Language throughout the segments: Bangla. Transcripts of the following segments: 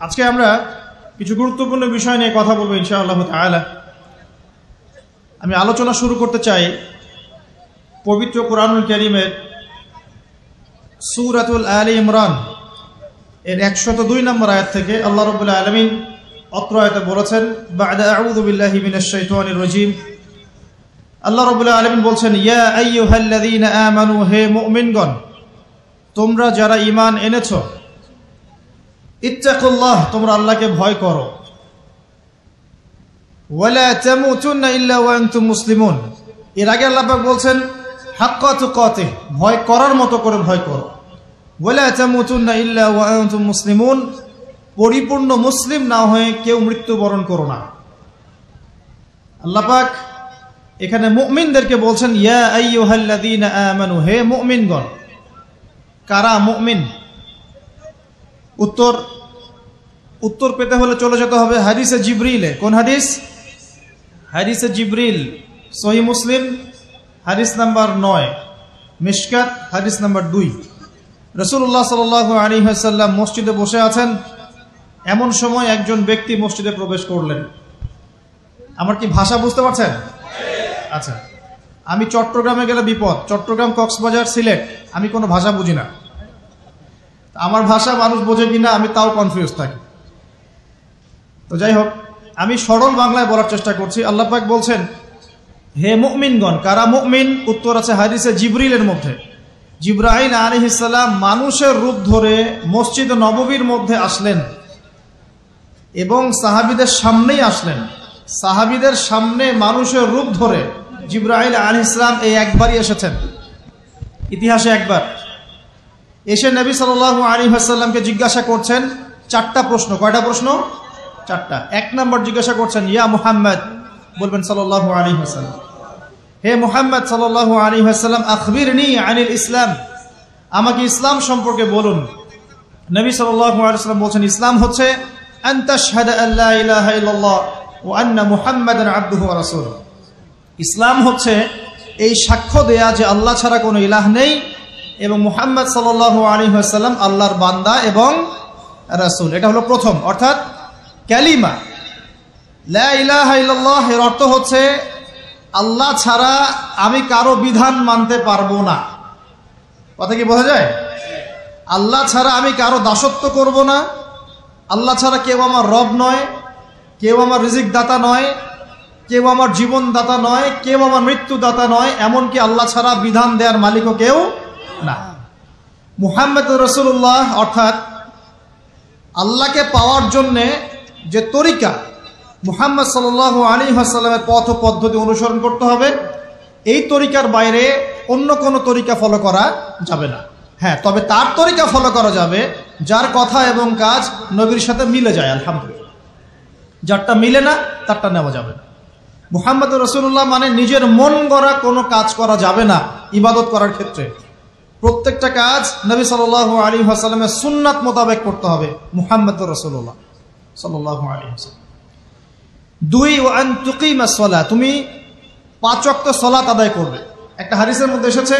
আজকে আমরা কিছু গুরুত্বপূর্ণ বিষয় নিয়ে কথা বলবো ইনশাআল্লাহ তাআলা। আমি আলোচনা শুরু করতে চাই পবিত্র কোরআনুল কারীমের সূরাতুল আলে ইমরান এর 102 নম্বর আয়াত থেকে। আল্লাহ রাব্বুল আলামিন অত্র আয়াতে বলেছেন, বা'দা আউযু বিল্লাহি মিনাশ শাইতানির রাজীম। আল্লাহ রাব্বুল আলামিন বলছেন, ইয়া আইয়ুহাল্লাযীনা আমানু, হে মুমিনগণ, তোমরা যারা ঈমান এনেছো, ইত্তাকুল্লাহ, তোমরা আল্লাহকে ভয় করো, ওয়ালা তামুতুন্না ইল্লা ওয়া আনতুম মুসলিমুন। এর আগে আল্লাহ পাক বলছেন হাক্কা তুকাতিহ, ভয় করার মতো করে ভয় করো, ওয়ালা তামুতুন্না ইল্লা ওয়া আনতুম মুসলিমুন, পরিপূর্ণ মুসলিম না হয়ে কেউ মৃত্যুবরণ করো না। আল্লাহ পাক এখানে মুমিনদেরকে বলছেন, ইয়া আইয়ুহাল্লাযীনা আমানু, হে মুমিনগণ। কারা মুমিন? উত্তর পেতে হলে চলে যেতে হবে হাদিসে জিবরিলে। কোন হাদিস? হাদিসে জিবরিল, সহিহ মুসলিম হাদিস নাম্বার 9, মিশকাত হাদিস নাম্বার 2। রাসূলুল্লাহ সাল্লাল্লাহু আলাইহি ওয়াসাল্লাম মসজিদে বসে আছেন। এমন সময় একজন ব্যক্তি মসজিদে প্রবেশ করলেন। আমার কি ভাষা বুঝতে পারছেন? আচ্ছা, আমি চট্টগ্রামে গেলে বিপদ। চট্টগ্রাম, কক্সবাজার, সিলেট, আমি কোনো ভাষা বুঝি না। আমার ভাষা মানুষ বোঝে কিনা আমি তাও কনফিউজ থাকি। তো যাই হোক, আমি সরল বাংলায় বলার চেষ্টা করছি। আল্লাহ পাক বলছেন, হে মুমিনগণ। কারা মুমিন? উত্তর আছে হাদিসে জিবরিলের মধ্যে। জিবরাইল আলাইহিস সালাম মানুষের রূপ ধরে মসজিদ নববীর মধ্যে আসলেন এবং সাহাবীদের সামনেই আসলেন। সাহাবীদের সামনে মানুষের রূপ ধরে জিবরাইল আলাইহিস সালাম এই একবারই এসেছেন, ইতিহাসে একবার। এসে নবী সাল্লাল্লাহু আলাইহি ওয়াসাল্লামকে জিজ্ঞাসা করছেন 4টা প্রশ্ন। কয়টা প্রশ্ন? 4টা। 1 নম্বর জিজ্ঞাসা করছেন, ইয়া মুহাম্মদ, বলবেন সাল্লাল্লাহু আলাইহি ওয়াসাল্লাম, হে মুহাম্মদ সাল্লাল্লাহু আলাইহি ওয়াসাল্লাম, আখবিরনি আনিল ইসলাম, আমাকে ইসলাম সম্পর্কে বলুন। নবী সাল্লাল্লাহু আলাইহি ওয়াসাল্লাম বলছেন, ইসলাম হচ্ছে আন তাশহাদা আল্লা ইলাহা ইল্লাল্লাহ ওয়া আন্না মুহাম্মাদান আবদুহু ওয়া রাসূলুহু। ইসলাম হচ্ছে এই সাক্ষ্য দেয়া যে আল্লাহ ছাড়া কোনো ইলাহ নেই এবং মুহাম্মদ সাল্লাল্লাহু আলাইহি ওয়াসাল্লাম আল্লাহর বান্দা এবং রাসূল। এটা হলো প্রথম, অর্থাৎ কালিমা লা ইলাহা ইল্লাল্লাহ। এর অর্থ হচ্ছে আল্লাহ ছাড়া আমি কারো বিধান মানতে পারবো না। কথা কি বোঝা যায়? আল্লাহ ছাড়া আমি কারো দাসত্ব করব না। আল্লাহ ছাড়া কেউ আমার রব নয়, কেউ আমার রিজিক দাতা নয়, কেউ আমার জীবন দাতা নয়, কেউ আমার মৃত্যু দাতা নয়, এমনকি আল্লাহ ছাড়া বিধান দেওয়ার মালিকও কেউ না। মুহাম্মদুর রাসূলুল্লাহ, অর্থাৎ আল্লাহকে পাওয়ার জন্যে যে তরিকা, মুহাম্মদ সাল্লাল্লাহু আলাইহি ওয়াসাল্লামের পথ ও পদ্ধতি অনুসরণ করতে হবে। এই তরিকার বাইরে অন্য কোনো তরিকা ফলো করা যাবে না। হ্যাঁ, তবে তার তরিকা ফলো করা যাবে যার কথা এবং কাজ নবীর সাথে মিলে যায়, আলহামদুলিল্লাহ। যারটা মিলে না তারটা নেওয়া যাবে না। মুহাম্মদুর রাসূলুল্লাহ মানে নিজের মন গড়া কোনো কাজ করা যাবে না। ইবাদত করার ক্ষেত্রে প্রত্যেকটা কাজ নবী সাল্লাল্লাহু আলাইহি ওয়াসাল্লামের সুন্নাত মোতাবেক করতে হবে। মুহাম্মদুর রাসূলুল্লাহ সাল্লাল্লাহু আলাইহি ওয়াসাল্লাম। 2, ওয়া আন তুকিমাস সালাহ, তুমি 5 ওয়াক্ত সালাত আদায় করবে। একটা হাদিসের মধ্যে এসেছে,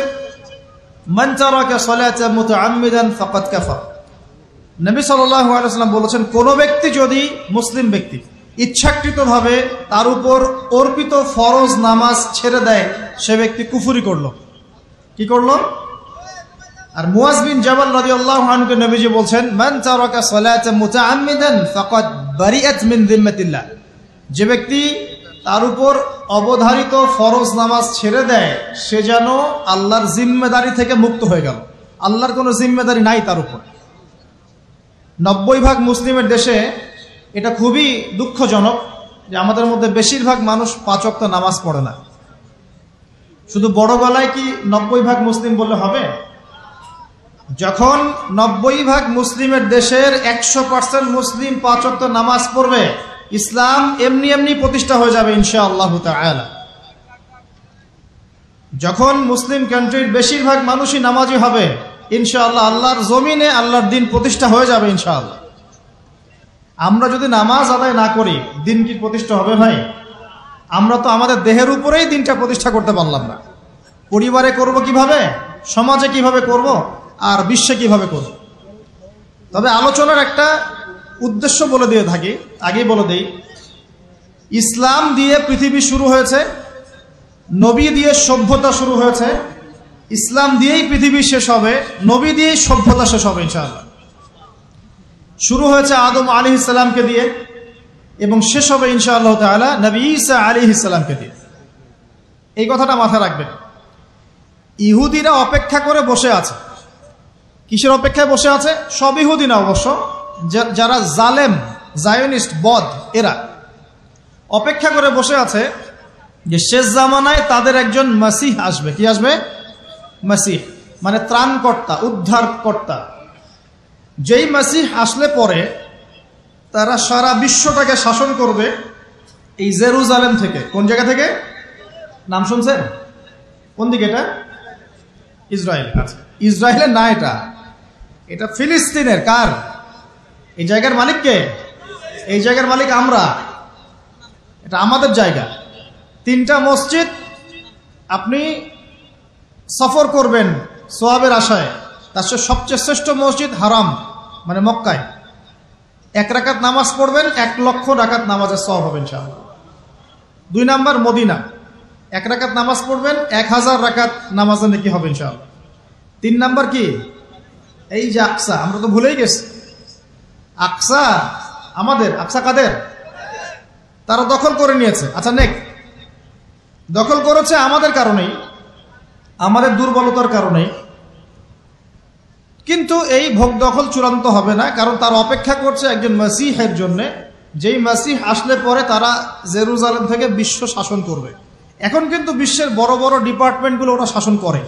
মান তারাকা সালাতা মুতাআম্মিদান ফাকাদ কাফার। নবী সাল্লাল্লাহু আলাইহি ওয়াসাল্লাম বলেছেন, কোন ব্যক্তি যদি, মুসলিম ব্যক্তি, ইচ্ছাকৃতভাবে তার উপর অর্পিত ফরজ নামাজ ছেড়ে দেয়, সে ব্যক্তি কুফরি করলো। কি করলো? আর মুয়াজ বিন জাবাল রাদিয়াল্লাহু আনহুকে নবীজি বলছেন, মান তারাকা সালাতা মুতাআম্মিদান ফাকাদ বারিআত মিন যিম্মাতিল্লাহ। যে ব্যক্তি তার উপর অবধারিত ফরজ নামাজ ছেড়ে দেয়, সে যেন আল্লাহর জিম্মেদারি থেকে মুক্ত হয়ে গেল। আল্লাহর কোনো জিম্মেদারি নাই তার উপর। 90% মুসলিমের দেশে এটা খুবই দুঃখজনক যে আমাদের মধ্যে বেশিরভাগ মানুষ 5 ওয়াক্ত নামাজ পড়ে না। শুধু বড় গলায় কি 90% মুসলিম বললে হবে? যখন 90% মুসলিমের দেশের 100% মুসলিম 5 ওয়াক্ত নামাজ পড়বে, ইসলাম এমনি এমনি প্রতিষ্ঠা হয়ে যাবে ইনশাআল্লাহ তাআলা। যখন মুসলিম কান্ট্রির বেশিরভাগ মানুষই নামাজি হবে, ইনশাআল্লাহ আল্লাহর জমিনে আল্লাহর দিন প্রতিষ্ঠা হয়ে যাবে ইনশাআল্লাহ। আমরা যদি নামাজ আদায় না করি, দিন কি প্রতিষ্ঠা হবে ভাই? আমরা তো আমাদের দেহের উপরেই দিনটা প্রতিষ্ঠা করতে পারলাম না। পরিবারে করব কিভাবে, সমাজে কিভাবে করব, আর বিশ্বে কিভাবে করব? তবে আলোচনার একটা উদ্দেশ্য বলে দিয়ে থাকি, আগেই বলে দেই, ইসলাম দিয়ে পৃথিবী শুরু হয়েছে, নবী দিয়ে সভ্যতা শুরু হয়েছে, ইসলাম দিয়েই পৃথিবী শেষ হবে, নবী দিয়েই সভ্যতা শেষ হবে ইনশাআল্লাহ। শুরু হয়েছে আদম আলাইহিস সালামকে দিয়ে এবং শেষ হবে ইনশাআল্লাহ তাআলা নবী ঈসা আলাইহিস সালামকে দিয়ে। এই কথাটা মাথায় রাখবেন। ইহুদিরা অপেক্ষা করে বসে আছে। কিসের অপেক্ষায় বসে আছে? সব ইহুদি না অবশ্য, যারা জালেম, জায়নিস্ট, বদ, এরা অপেক্ষা করে বসে আছে যে শেষ জামানায় তাদের একজন মাসিহ আসবে। কি আসবে? মাসিহ মানে ত্রাণকর্তা, উদ্ধারকর্তা। যেই মাসিহ আসলে পরে তারা সারা বিশ্বটাকে শাসন করবে এই জেরুজালেম থেকে। কোন জায়গা থেকে? নাম শুনছেন? কোন দিকে এটা? ইসরায়েল। আচ্ছা, ইসরায়েলের না, এটা ফিলিস্তিনের। কার? এই জায়গার মালিক কে? এই জায়গার মালিক আমরা। এটা আমাদের জায়গা। 3টা মসজিদ আপনি সফর করবেন সোয়াবের আশায়, তার সবচেয়ে শ্রেষ্ঠ মসজিদ হারাম মানে মক্কায় 1 রাকাত নামাজ পড়বেন, 1 লক্ষ রাকাত নামাজের সওয়াব হবে ইনশাআল্লাহ। 2 নাম্বার মদিনা, 1 রাকাত নামাজ পড়বেন, 1000 রাকাত নামাজের নেকি হবে ইনশাআল্লাহ। 3 নাম্বার কি? এই যে আকসা, আমরা তো ভুলেই গেছি। আকসা আমাদের। আকসা কাদের? তারা দখল করে নিয়েছে। আচ্ছা, দখল করেছে আমাদের কারণেই, আমাদের দুর্বলতার কারণেই। কিন্তু এই ভোগ দখল চূড়ান্ত হবে না, কারণ তারা অপেক্ষা করছে একজন মাসিহের জন্য, যেই মাসিহ আসলে পরে তারা জেরুজালেম থেকে বিশ্ব শাসন করবে। এখন কিন্তু বিশ্বের বড় বড় ডিপার্টমেন্টগুলো ওরা শাসন করে।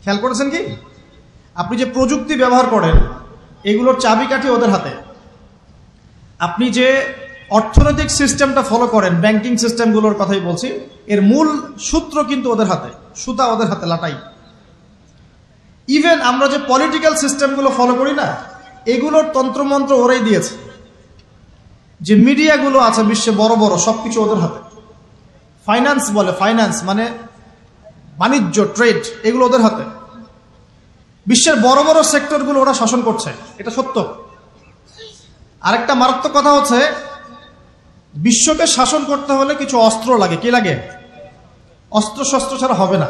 খেয়াল করেছেন কি? আপনি যে প্রযুক্তি ব্যবহার করেন এগুলোর চাবিকাঠি ওদের হাতে। আপনি যে অর্থনৈতিক সিস্টেমটা ফলো করেন, ব্যাংকিং সিস্টেমগুলোর কথাই বলছি, এর মূল সূত্র কিন্তু ওদের হাতে, সুতা ওদের হাতে, লাটাই। ইভেন আমরা যে পলিটিক্যাল সিস্টেমগুলো ফলো করি না, এগুলোর তন্ত্রমন্ত্র ওরাই দিয়েছে। যে মিডিয়াগুলো আছে বিশ্বে বড় বড়, সবকিছু ওদের হাতে। ফাইন্যান্স বলে, ফাইন্যান্স মানে বাণিজ্য, ট্রেড, এগুলো ওদের হাতে। বিশ্বের বড় বড় সেক্টরগুলো ওরা শাসন করছে, এটা সত্য। আরেকটা মারাত্মক কথা হচ্ছে, বিশ্বকে শাসন করতে হলে কিছু অস্ত্র লাগে। কি লাগে? অস্ত্র শস্ত্র ছাড়া হবে না।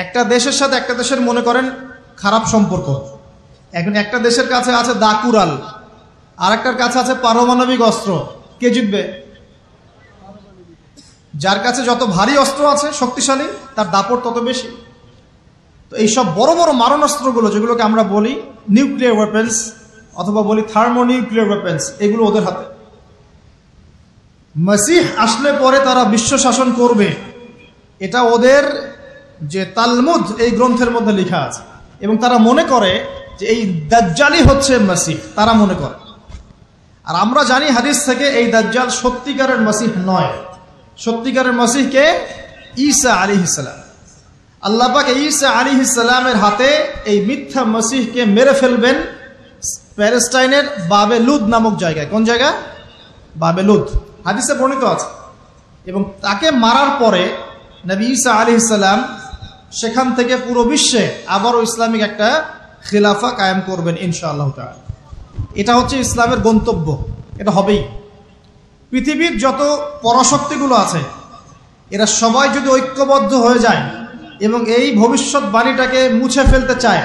একটা দেশের সাথে একটা দেশের মনে করেন খারাপ সম্পর্ক, এখন একটা দেশের কাছে আছে দাকুরাল, আর একটার কাছে আছে পারমাণবিক অস্ত্র। কে জিতবে? যার কাছে যত ভারী অস্ত্র আছে, শক্তিশালী, তার দাপট তত বেশি। তো এইসব বড় বড় মারণাস্ত্রগুলো, যেগুলোকে আমরা বলি নিউক্লিয়ার ওয়েপেন্স অথবা বলি থার্মোনিউক্লিয়ার ওয়েপেন্স, এগুলো ওদের হাতে। মাসিহ আসলে পরে তারা বিশ্ব শাসন করবে, এটা ওদের যে তালমুদ এই গ্রন্থের মধ্যে লেখা আছে। এবং তারা মনে করে যে এই দাজ্জালই হচ্ছে মাসিহ, তারা মনে করে। আর আমরা জানি হাদিস থেকে এই দাজ্জাল সত্যিকারের মাসিহ নয়। সত্যিকারের মাসিহকে ঈসা আলাইহিস সালাম। আল্লাহ পাক ঈসা আলাইহিস সালামের হাতে এই মিথ্যা মাসিহকে মেরে ফেলবেন প্যালেস্টাইনের বাবেলুদ নামক জায়গায়। কোন জায়গা? বাবেলুদ, হাদিসে বর্ণিত আছে। এবং তাকে মারার পরে নবী ঈসা আলাইহিস সালাম সেখান থেকে পুরো বিশ্বে আবারও ইসলামিক একটা খিলাফা কায়েম করবেন ইনশাআল্লাহ তাআলা। এটা হচ্ছে ইসলামের গন্তব্য, এটা হবেই। পৃথিবীর যত পরাশক্তিগুলো আছে এরা সবাই যদি ঐক্যবদ্ধ হয়ে যায় এবং এই ভবিষ্যৎবাণীটাকে মুছে ফেলতে চায়,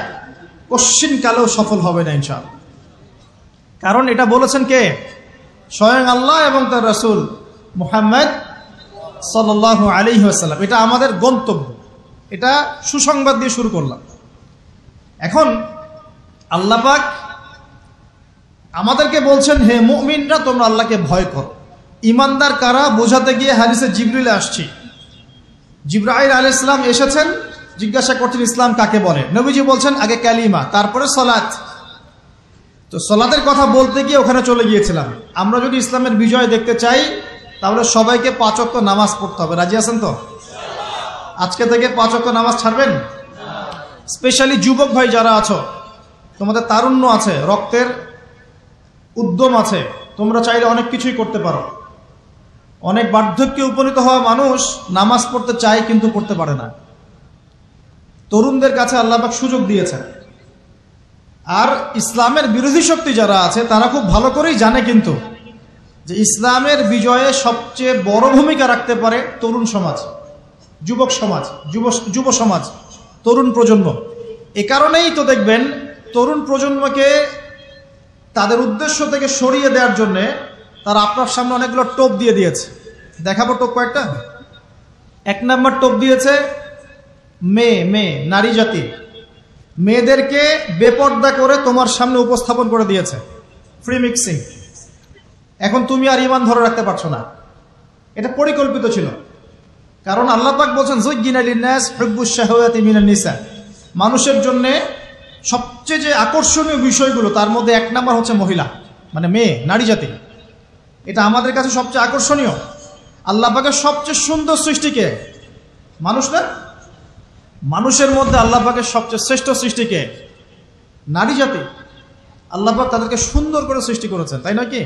কশ্চিনকালেও সফল হবে না ইনশাআল্লাহ। কারণ এটা বলেছেন কে? স্বয়ং আল্লাহ এবং তার রাসূল মুহাম্মদ সাল্লাল্লাহু আলাইহি ওয়াসাল্লাম। এটা আমাদের গন্তব্য, এটা সুসংবাদ দিয়ে শুরু করলাম। এখন আল্লাহ পাক আমাদেরকে বলছেন, হে মুমিনরা তোমরা আল্লাহকে ভয় করো। ইমানদার কারা বোঝাতে গিয়ে হাদিসে জিবরিলে আসছি। জিবরাইল আলাইহিস সালাম এসেছেন, জিজ্ঞাসা করছেন ইসলাম কাকে বলে। নবীজি বলছেন আগে কালিমা, তারপরে সালাত। তো সালাতের কথা বলতে গিয়ে ওখানে চলে গিয়েছিলাম। আমরা যদি ইসলামের বিজয় দেখতে চাই তাহলে সবাইকে 5 ওয়াক্ত নামাজ পড়তে হবে। রাজি আছেন তো? আজকে থেকে 5 ওয়াক্ত নামাজ ছাড়বেন? স্পেশালি যুবক ভাই যারা আছো, তোমাদের তারুণ্য আছে, রক্তের উদ্যম আছে, তোমরা চাইলে অনেক কিছুই করতে পারো। অনেক বার্ধক্যে উপনীত হওয়া মানুষ নামাজ পড়তে চায় কিন্তু পড়তে পারে না। তরুণদের কাছে আল্লাহ পাক সুযোগ দিয়েছেন। আর ইসলামের বিরোধী শক্তি যারা আছে তারা খুব ভালো করেই জানে কিন্তু যে ইসলামের বিজয়ে সবচেয়ে বড় ভূমিকা রাখতে পারে তরুণ সমাজ, যুবক সমাজ, যুব সমাজ, তরুণ প্রজন্ম। এ কারণেই তো দেখবেন তরুণ প্রজন্মকে তাদের উদ্দেশ্য থেকে সরিয়ে দেওয়ার জন্য তারা আপনার সামনে অনেকগুলো টোপ দিয়ে দিয়েছে। দেখাবো টোপ কয়েকটা। 1 নম্বর টোপ দিয়েছে মেয়ে নারী জাতি, মেয়েদেরকে বেপর্দা করে তোমার সামনে উপস্থাপন করে দিয়েছে, ফ্রি মিক্সিং। এখন তুমি আর ঈমান ধরে রাখতে পারছো না। এটা পরিকল্পিত ছিল, কারণ আল্লাহ পাক বলছেন যুজ্জিনা লিন-নাস হুব্বুশ শাহাওয়াতি মিনান নিসা, মানুষের জন্য সবচেয়ে যে আকর্ষণীয় বিষয়গুলো তার মধ্যে 1 নম্বর হচ্ছে মহিলা, মানে মেয়ে, নারী জাতি। এটা আমাদের কাছে সবচেয়ে আকর্ষণীয়। আল্লাহ পাকের সবচেয়ে সুন্দর সৃষ্টিকে মানুষ না, মানুষের মধ্যে আল্লাহ পাকের সবচেয়ে শ্রেষ্ঠ সৃষ্টিকে নারী জাতি। আল্লাহ পাক তাদেরকে সুন্দর করে সৃষ্টি করেছেন, তাই নয় কি?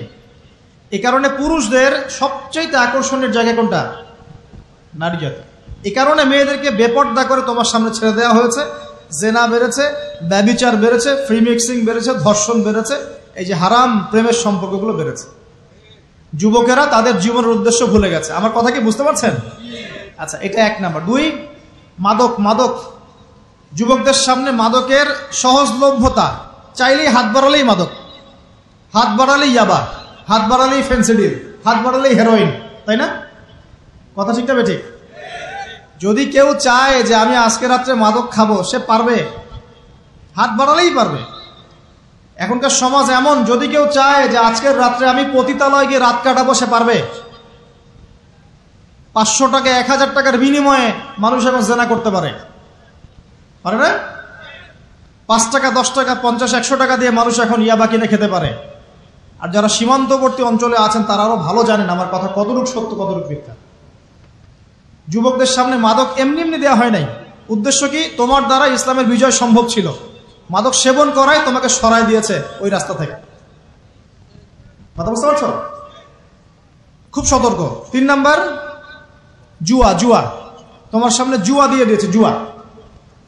এই কারণে পুরুষদের সবচেয়ে আকর্ষণের জায়গা কোনটা? নারী জাতি। এই কারণে মেয়েদেরকে বেপর্দা করে তোমার সামনে ছেড়ে দেওয়া হয়েছে। জেনা বেড়েছে, ব্যভিচার বেড়েছে, ফ্রি মিক্সিং বেড়েছে, ধর্ষণ বেড়েছে, এই যে হারাম প্রেমের সম্পর্কগুলো বেড়েছে। যুবকেরা তাদের জীবনের উদ্দেশ্য ভুলে গেছে। আমার কথা কি বুঝতে পারছেন? আচ্ছা, এটা 1 নম্বর। 2, মাদক। যুবকদের সামনে মাদকের সহজলভ্যতা। চাইলেই হাত বাড়ালেই মাদক, হাত বাড়ালেই ইয়াবা, হাত বাড়ালেই ফেন্সিডিল, হাত বাড়ালেই হেরোইন, তাই না? কথা ঠিক না বেঠিক? যদি কেউ চায় যে আমি আজকে রাত্রে মাদক খাবো, সে পারবে, হাত বাড়ালেই পারবে। এখনকার সমাজ এমন, যদি কেউ চায় যে আজকের রাত্রে আমি পতিতালয়ে গিয়ে রাত কাটাবো, সে পারবে। 500 টাকা 1000 টাকার বিনিময়ে মানুষ এখন জেনা করতে পারে না? 5 টাকা 10 টাকা 50 100 টাকা দিয়ে মানুষ এখন ইয়াবা কিনে খেতে পারে। আর যারা সীমান্তবর্তী অঞ্চলে আছেন তারা আরো ভালো জানেন আমার কথা কতটুকু সত্য কতটুকু মিথ্যা। যুবকদের সামনে মাদক এমনি এমনি দেওয়া হয় নাই। উদ্দেশ্য কি? তোমার দ্বারা ইসলামের বিজয় সম্ভব ছিল। মাদক সেবন করাই তোমাকে সরাই দিয়েছে ওই রাস্তা থেকে। কথা বুঝতে পারছো? খুব সতর্ক। 3 নাম্বার, জুয়া। তোমার সামনে জুয়া দিয়ে দিয়েছে। জুয়া,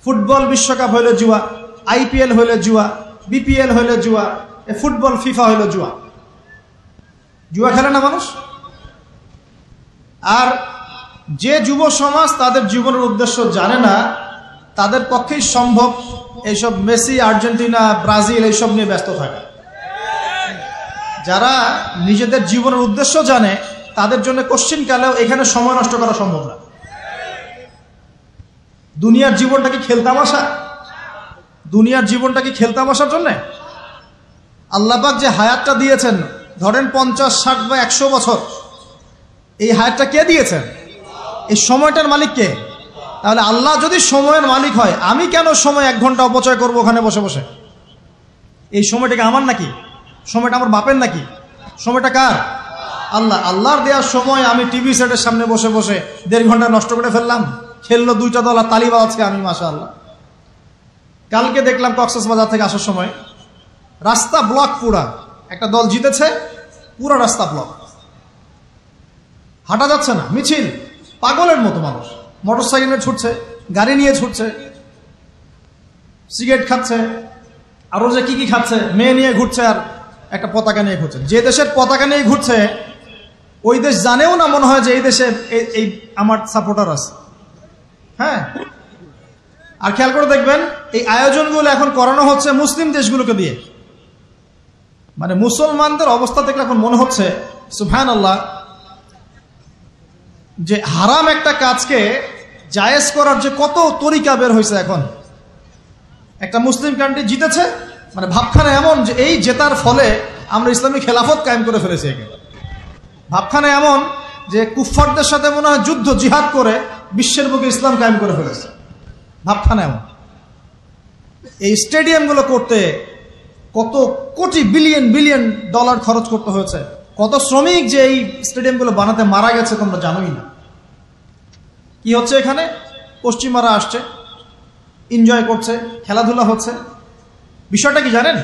ফুটবল বিশ্বকাপ হইলে জুয়া, IPL হইলে জুয়া, BPL হইলে জুয়া, ফুটবল ফিফা হইলে জুয়া। জুয়া খেলে না মানুষ। আর যে যুব সমাজ তাদের জীবনের উদ্দেশ্য জানে না, তাদের পক্ষেই সম্ভব এইসব মেসি, আর্জেন্টিনা, ব্রাজিল এইসব নিয়ে ব্যস্ত থাকে। যারা নিজেদের জীবনের উদ্দেশ্য জানে তাদের জন্য কোশ্চিন কালেও এখানে সময় নষ্ট করা সম্ভব না। দুনিয়ার জীবনটা কি খেলতামাশা? দুনিয়ার জীবনটা কি খেলতামাশার জন্য? আল্লাহ পাক যে হায়াতটা দিয়েছেন, ধরেন 50, 60 বা 100 বছর, এই হায়াতটা কে দিয়েছেন? এই সময়টার মালিক কে? তাহলে আল্লাহ যদি সময়ের মালিক হয়, আমি কেন সময় 1 ঘন্টা অপচয় করবো ওখানে বসে বসে? এই সময়টাকে আমার নাকি? সময়টা আমার বাপের নাকি? সময়টা কার? আল্লাহর দেওয়ার সময় আমি টিভি সেটের সামনে বসে বসে 1.5 ঘন্টা নষ্ট করে ফেললাম। খেললো 2টা দল আর তালিবা আছে, আমি মাশাআল্লাহ। কালকে দেখলাম কক্সবাজার থেকে আসার সময় রাস্তা ব্লক, পুরা একটা দল জিতেছে, পুরো রাস্তা ব্লক, হাঁটা যাচ্ছে না, মিছিল, পাগলের মতো মানুষ মোটরসাইকেলে ছুটছে, গাড়ি নিয়ে ছুটছে, সিগারেট খাচ্ছে, আরো যে কি খাচ্ছে, মেয়ে নিয়ে ঘুরছে, আর একটা পতাকা নিয়ে ঘুরছে। যে দেশের পতাকা নিয়ে ঘুরছে ওই দেশ জানেও না মনে হয় যে এই দেশে এই আমার সাপোর্টার আছে। হ্যাঁ, আর খেয়াল করে দেখবেন এই আয়োজনগুলো এখন করানো হচ্ছে মুসলিম দেশগুলোকে দিয়ে। মানে মুসলমানদের অবস্থা দেখলে এখন মনে হচ্ছে সুবহানাল্লাহ, যে হারাম একটা কাজকে জায়েজ করার যে কত তরিকা বের হয়েছে। এখন একটা মুসলিম কান্ট্রি জিতেছে, মানে ভাবখানা এমন যে এই জেতার ফলে আমরা ইসলামী খেলাফত কায়েম করে ফেলেছি। ভাবখানা এমন যে কুফফারদের সাথে মনে হয় যুদ্ধ জিহাদ করে বিশ্বের বুকে ইসলাম কায়েম করে ফেলেছে। ভাবখানা এমন। এই স্টেডিয়ামগুলো করতে কত কোটি বিলিয়ন ডলার খরচ করতে হয়েছে, কত শ্রমিক যে এই স্টেডিয়ামগুলো বানাতে মারা গেছে তোমরা জানোই না। কি হচ্ছে এখানে? পশ্চিমারা আসছে, এনজয় করছে, খেলাধুলা হচ্ছে। বিষয়টা কি জানেন?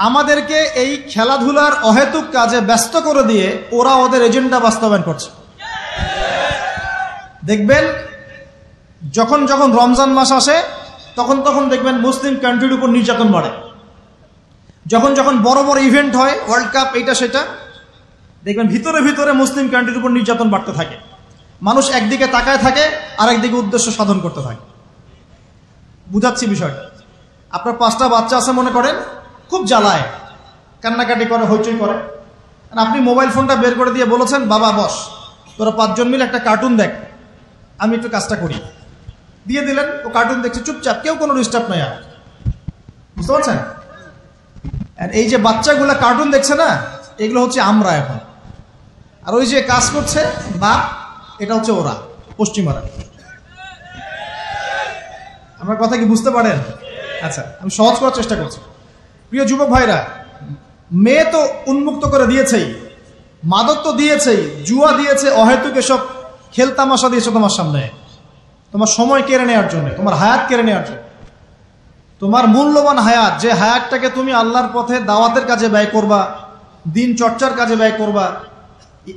আমাদেরকে এই খেলাধুলার অহেতুক কাজে ব্যস্ত করে দিয়ে ওরা ওদের এজেন্ডা বাস্তবায়ন করছে। দেখবেন যখন রমজান মাস আসে তখন দেখবেন মুসলিম কান্ট্রির উপর নির্যাতন বাড়ে। যখন যখন বড় বড় ইভেন্ট হয়, ওয়ার্ল্ড কাপ, এইটা সেটা, দেখবেন ভিতরে ভিতরে মুসলিম কান্ট্রির উপর নির্যাতন বাড়তে থাকে। মানুষ একদিকে তাকায় থাকে, আর একদিকে উদ্দেশ্য সাধন করতে থাকে। বুঝাচ্ছি বিষয়টা। আপনার 5টা বাচ্চা আছে মনে করেন, খুব জ্বালায়, কান্নাকাটি করে, হইচই করে। আপনি মোবাইল ফোনটা বের করে দিয়ে বলেছেন, বাবা বস, তোরা 5 জন মিলে একটা কার্টুন দেখ, আমি একটু কাজটা করি। দিয়ে দিলেন, ও কার্টুন দেখছে চুপচাপ, কেউ কোনো ডিস্টার্ব নাই। আর বুঝতে পারছেন? আর এই যে বাচ্চাগুলা কার্টুন দেখছে না, এগুলো হচ্ছে আমরা এখন। আর ওই যে কাজ করছে বা, এটা হচ্ছে ওরা, পশ্চিমারা। আমার কথা কি বুঝতে পারেন? আচ্ছা, আমি সহজ করার চেষ্টা করছি। প্রিয় যুবক ভাইরা, মেয়ে তো উন্মুক্ত করে দিয়েছেই, মাদক তো দিয়েছেই, জুয়া দিয়েছে, অহেতুক এসব খেলতামাশা দিয়েছে তোমার সামনে, তোমার সময় কেড়ে নেওয়ার জন্য, তোমার হায়াত কেড়ে নেওয়ার জন্য। তোমার মূল্যবান হায়াত, যে হায়াতটাকে তুমি আল্লাহর পথে দাওয়াতের কাজে ব্যয় করবা, দিন চর্চার কাজে ব্যয় করবা,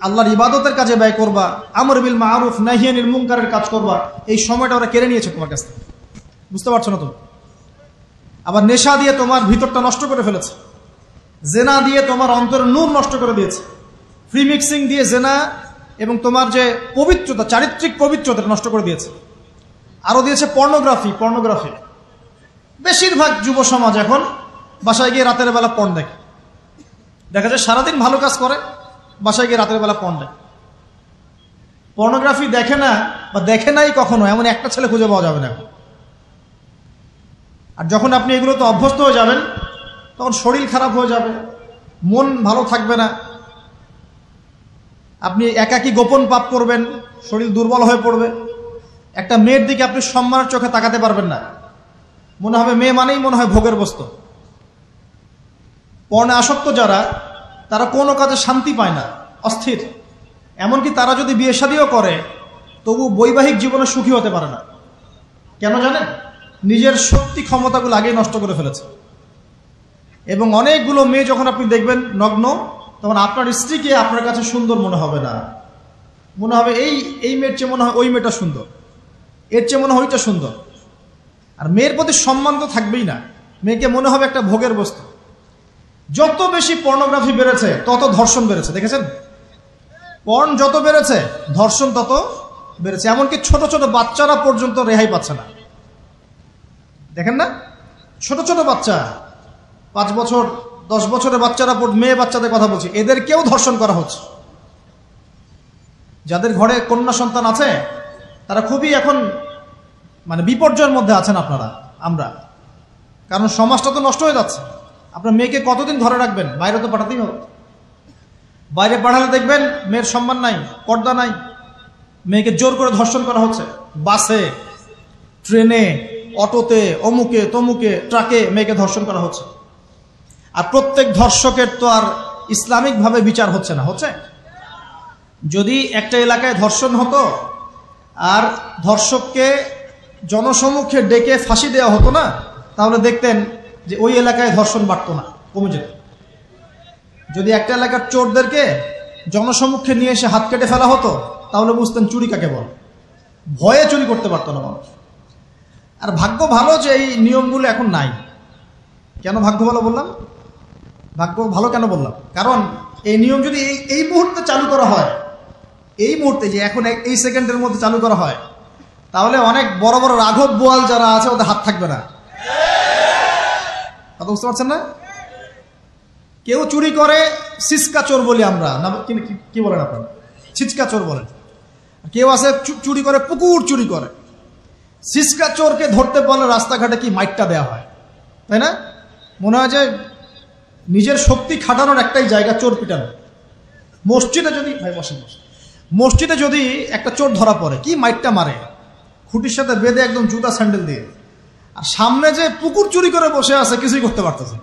আল্লাহর ইবাদতের কাজে ব্যয় করবা, আমর বিল মারুফ নাহি আনিল মুনকারের কাজ করবা, এই সময়টা ওরা কেড়ে নিয়েছে তোমার কাছ থেকে। বুঝতে পারছো না তুমি? আবার নেশা দিয়ে তোমার ভিতরটা নষ্ট করে ফেলেছে, জেনা দিয়ে তোমার অন্তরের নূর নষ্ট করে দিয়েছে, ফ্রি মিক্সিং দিয়ে জেনা এবং তোমার যে পবিত্রতা, চারিত্রিক পবিত্রতা নষ্ট করে দিয়েছে। আরো দিয়েছে পর্নোগ্রাফি। বেশিরভাগ যুব সমাজ এখন বাসায় গিয়ে রাতের বেলা পর্ন দেখে। দেখা যায় সারাদিন ভালো কাজ করে, বাসায় গিয়ে রাতের বেলা পর্ন দেখে। পর্নোগ্রাফি দেখে না বা দেখে নাই কখনো, এমন একটা ছেলে খুঁজে পাওয়া যাবে না এখন। আর যখন আপনি এগুলোতে অভ্যস্ত হয়ে যাবেন, তখন শরীর খারাপ হয়ে যাবে, মন ভালো থাকবে না, আপনি একাকী গোপন পাপ করবেন, শরীর দুর্বল হয়ে পড়বে। একটা মেয়ের দিকে আপনি সম্মানের চোখে তাকাতে পারবেন না, মনে হবে মেয়ে মানেই মনে হয় ভোগের বস্তু। পর্ণে আসক্ত যারা, তারা কোনো কাজে শান্তি পায় না, অস্থির। এমনকি তারা যদি বিয়ে শাদীও করে, তবু বৈবাহিক জীবনে সুখী হতে পারে না। কেন জানেন? নিজের শক্তি ক্ষমতাগুলো আগেই নষ্ট করে ফেলেছে। এবং অনেকগুলো মেয়ে যখন আপনি দেখবেন নগ্ন, তখন আপনার স্ত্রীকে আপনার কাছে সুন্দর মনে হবে না, মনে হবে এই মেয়ের চেয়ে মনে হয় ওই মেয়েটা সুন্দর, এর চেয়ে মনে হয় ওইটা সুন্দর। আর মেয়ের প্রতি সম্মান তো থাকবেই না, মেয়েকে মনে হবে একটা ভোগের বস্তু। যত বেশি পর্নোগ্রাফি বেড়েছে, তত ধর্ষণ বেড়েছে। দেখেছেন? পর্ন যত বেড়েছে, ধর্ষণ তত বেড়েছে। এমনকি ছোট ছোট বাচ্চারা পর্যন্ত রেহাই পাচ্ছে না। দেখেন না, ছোট ছোট বাচ্চা, 5 বছর 10 বছরের বাচ্চারা, মেয়ে বাচ্চাদের কথা বলছি, এদেরকেও ধর্ষণ করা হচ্ছে। যাদের ঘরে কন্যা সন্তান আছে, তারা খুবই এখন বিপর্যয়ের মধ্যে আছেন আপনারা, আমরা। কারণ সমাজটা তো নষ্ট হয়ে যাচ্ছে। আপনার মেয়েকে কতদিন ঘরে রাখবেন? বাইরে তো পাঠাতেই হবে। বাইরে পাঠালে দেখবেন মেয়ের সম্মান নাই, পর্দা নাই, মেয়েকে জোর করে ধর্ষণ করা হচ্ছে। বাসে, ট্রেনে, অটোতে, অমুকে তমুকে, ট্রাকে মেয়েকে ধর্ষণ করা হচ্ছে। আর প্রত্যেক ধর্ষকের তো আর ইসলামিকভাবে বিচার হচ্ছে না, হচ্ছে? যদি একটা এলাকায় ধর্ষণ হতো আর ধর্ষককে জনসমুখে ডেকে ফাঁসি দেওয়া হতো না, তাহলে দেখতেন যে ওই এলাকায় ধর্ষণ বাড়তো না, কমে যেত। যদি একটা এলাকার চোরদেরকে জনসমুখে নিয়ে এসে হাত কেটে ফেলা হতো, তাহলে বুঝতেন চুরি কাকে বল। ভয়ে চুরি করতে পারতো না মানুষ। আর ভাগ্য ভালো যে এই নিয়মগুলো এখন নাই। কেন ভাগ্য ভালো বললাম? ভাগ্য ভালো কেন বললাম? কারণ এই নিয়ম যদি এই মুহূর্তে চালু করা হয়, এই মুহূর্তে যে এখন এই সেকেন্ডের মধ্যে চালু করা হয়, তাহলে অনেক বড় বড় রাঘব বোয়াল যারা আছে, ওদের হাত থাকবে না। কথা বুঝতে পারছেন না? কেউ চুরি করে, সিসকা চোর বলি আমরা, না কি বলেন আপনারা? ছিচকা চোর বলেন। কেউ আছে চুরি করে, পুকুর চুরি করে। সিসকা চোরকে ধরতে পারলে রাস্তাঘাটে কি মাইটটা দেওয়া হয়, তাই না? মনে হয় যে নিজের শক্তি খাটানোর একটাই জায়গা চোর পিটানো। মসজিদে যদি, ভাই বসেন, মসজিদে যদি একটা চোর ধরা পড়ে, কি মাইটটা মারে, খুঁটির সাথে বেঁধে একদম জুতা স্যান্ডেল দিয়ে। আর সামনে যে পুকুর চুরি করে বসে আছে, কিছুই করতে পারতেছে।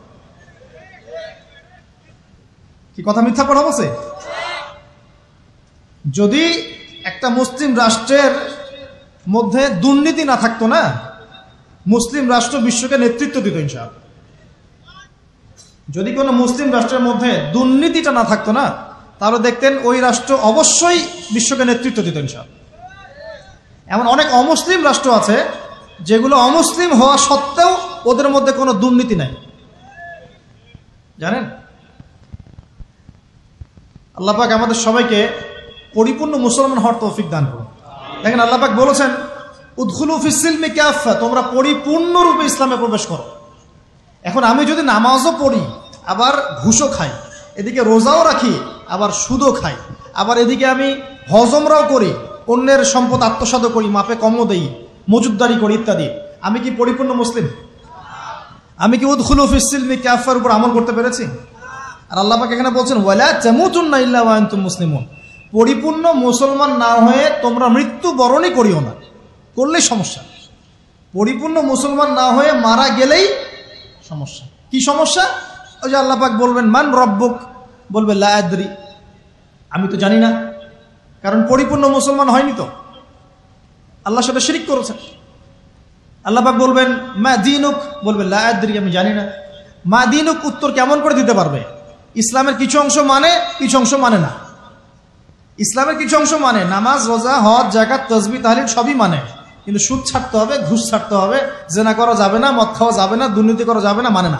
কি কথা মিথ্যা পড়া বলছে? যদি একটা মুসলিম রাষ্ট্রের মধ্যে দুর্নীতি না থাকতো না, মুসলিম রাষ্ট্র বিশ্বকে নেতৃত্ব দিত ইনশাআল্লাহ। যদি কোনো মুসলিম রাষ্ট্রের মধ্যে দুর্নীতিটা না থাকতো না, তাহলে দেখতেন ওই রাষ্ট্র অবশ্যই বিশ্বকে নেতৃত্ব দিত ইনশাআল্লাহ। এমন অনেক অমুসলিম রাষ্ট্র আছে যেগুলো অমুসলিম হওয়া সত্ত্বেও ওদের মধ্যে কোনো দুর্নীতি নাই। জানেন? আল্লাহ পাক আমাদের সবাইকে পরিপূর্ণ মুসলমান হওয়ার তৌফিক দান করুন। দেখেন আল্লাহ পাক বলেছেন উদখুলু ফিস সিলমি কাফা, তোমরা পরিপূর্ণরূপে ইসলামে প্রবেশ করো। এখন আমি যদি নামাজও পড়ি, আবার ঘুষও খাই, এদিকে রোজাও রাখি, আবার সুদও খাই, আবার এদিকে আমি হজমরাও করি, অন্যের সম্পদ আত্মসাৎ করি, মাপে কমও দেই, মজুদদারি করি ইত্যাদি, আমি কি পরিপূর্ণ মুসলিম? আমি কি উদখুলু ফিস সিলমি কাফার উপর আমল করতে পেরেছি? আর আল্লাহ পাক এখানে বলছেন ওয়ালা তামুতুন্না ইল্লা ওয়া আনতুম মুসলিমুন, পরিপূর্ণ মুসলমান না হয়ে তোমরা মৃত্যু বরণই করিও না। করলেই সমস্যা। পরিপূর্ণ মুসলমান না হয়ে মারা গেলেই সমস্যা। কি সমস্যা? ওই যে আল্লাহ পাক বলবেন মান রব্বুক, বলবে লা আদরি, আমি তো জানি না, কারণ পরিপূর্ণ মুসলমান হয়নি তো, আল্লাহর সাথে শিরক করেছে। আল্লাহ পাক বলবেন মা দীনুক, বলবে লা আদরি, আমি জানি না। মা দীনুক উত্তর কেমন করে দিতে পারবে? ইসলামের কিছু অংশ মানে, কিছু অংশ মানে না। ইসলামের কিছু অংশ মানে, নামাজ, রোজা, হজ, যাকাত, তাসবিহ, তাহলিল সবই মানে, কিন্তু সুদ ছাড়তে হবে, ঘুষ ছাড়তে হবে, জেনা করা যাবে না, মদ খাওয়া যাবে না, দুর্নীতি করা যাবে না, মানে না।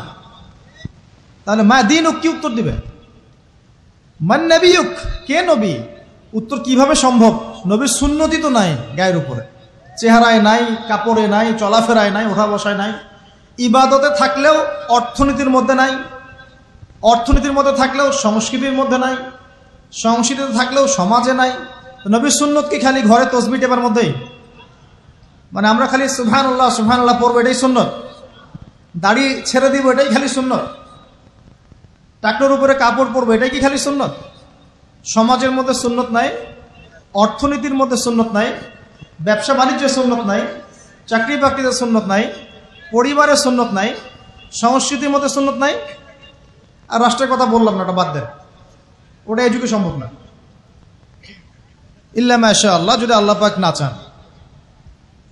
তাহলে মা দীনুক কি উত্তর দিবে? মান নবিয়ুক, কে নবী? উত্তর কিভাবে সম্ভব? নবীর সুন্নতি তো নাই গায়ের উপরে, চেহারায় নাই, কাপড়ে নাই, চলাফেরায় নাই, ওঠা বসায় নাই, ইবাদতে থাকলেও অর্থনীতির মধ্যে নাই, অর্থনীতির মধ্যে থাকলেও সংস্কৃতির মধ্যে নাই, সংস্কৃতিতে থাকলেও সমাজে নাই। নবীর সুন্নত কি খালি ঘরে তসবিহ টেপার মধ্যেই? মানে আমরা খালি সুবহানাল্লাহ সুবহানাল্লাহ পড়বো এটাই সুন্নত, দাড়ি ছেড়ে দিব এটাই খালি সুন্নত, টাকলোর উপরে কাপড় পরবো এটাই কি খালি সুন্নত? সমাজের মধ্যে সুন্নত নাই, অর্থনীতির মধ্যে সুন্নত নাই, ব্যবসা বাণিজ্যের সুন্নত নাই, চাকরি বাকরিতে সুন্নত নাই, পরিবারের সুন্নত নাই, সংস্কৃতির মধ্যে সুন্নত নাই, আর রাষ্ট্রের কথা বললাম না, ওটা বাদ দেন, ওটা এই যুগে সম্ভব না। ইল্লা মাশা আল্লাহ, যদি আল্লাহ পাক না চান।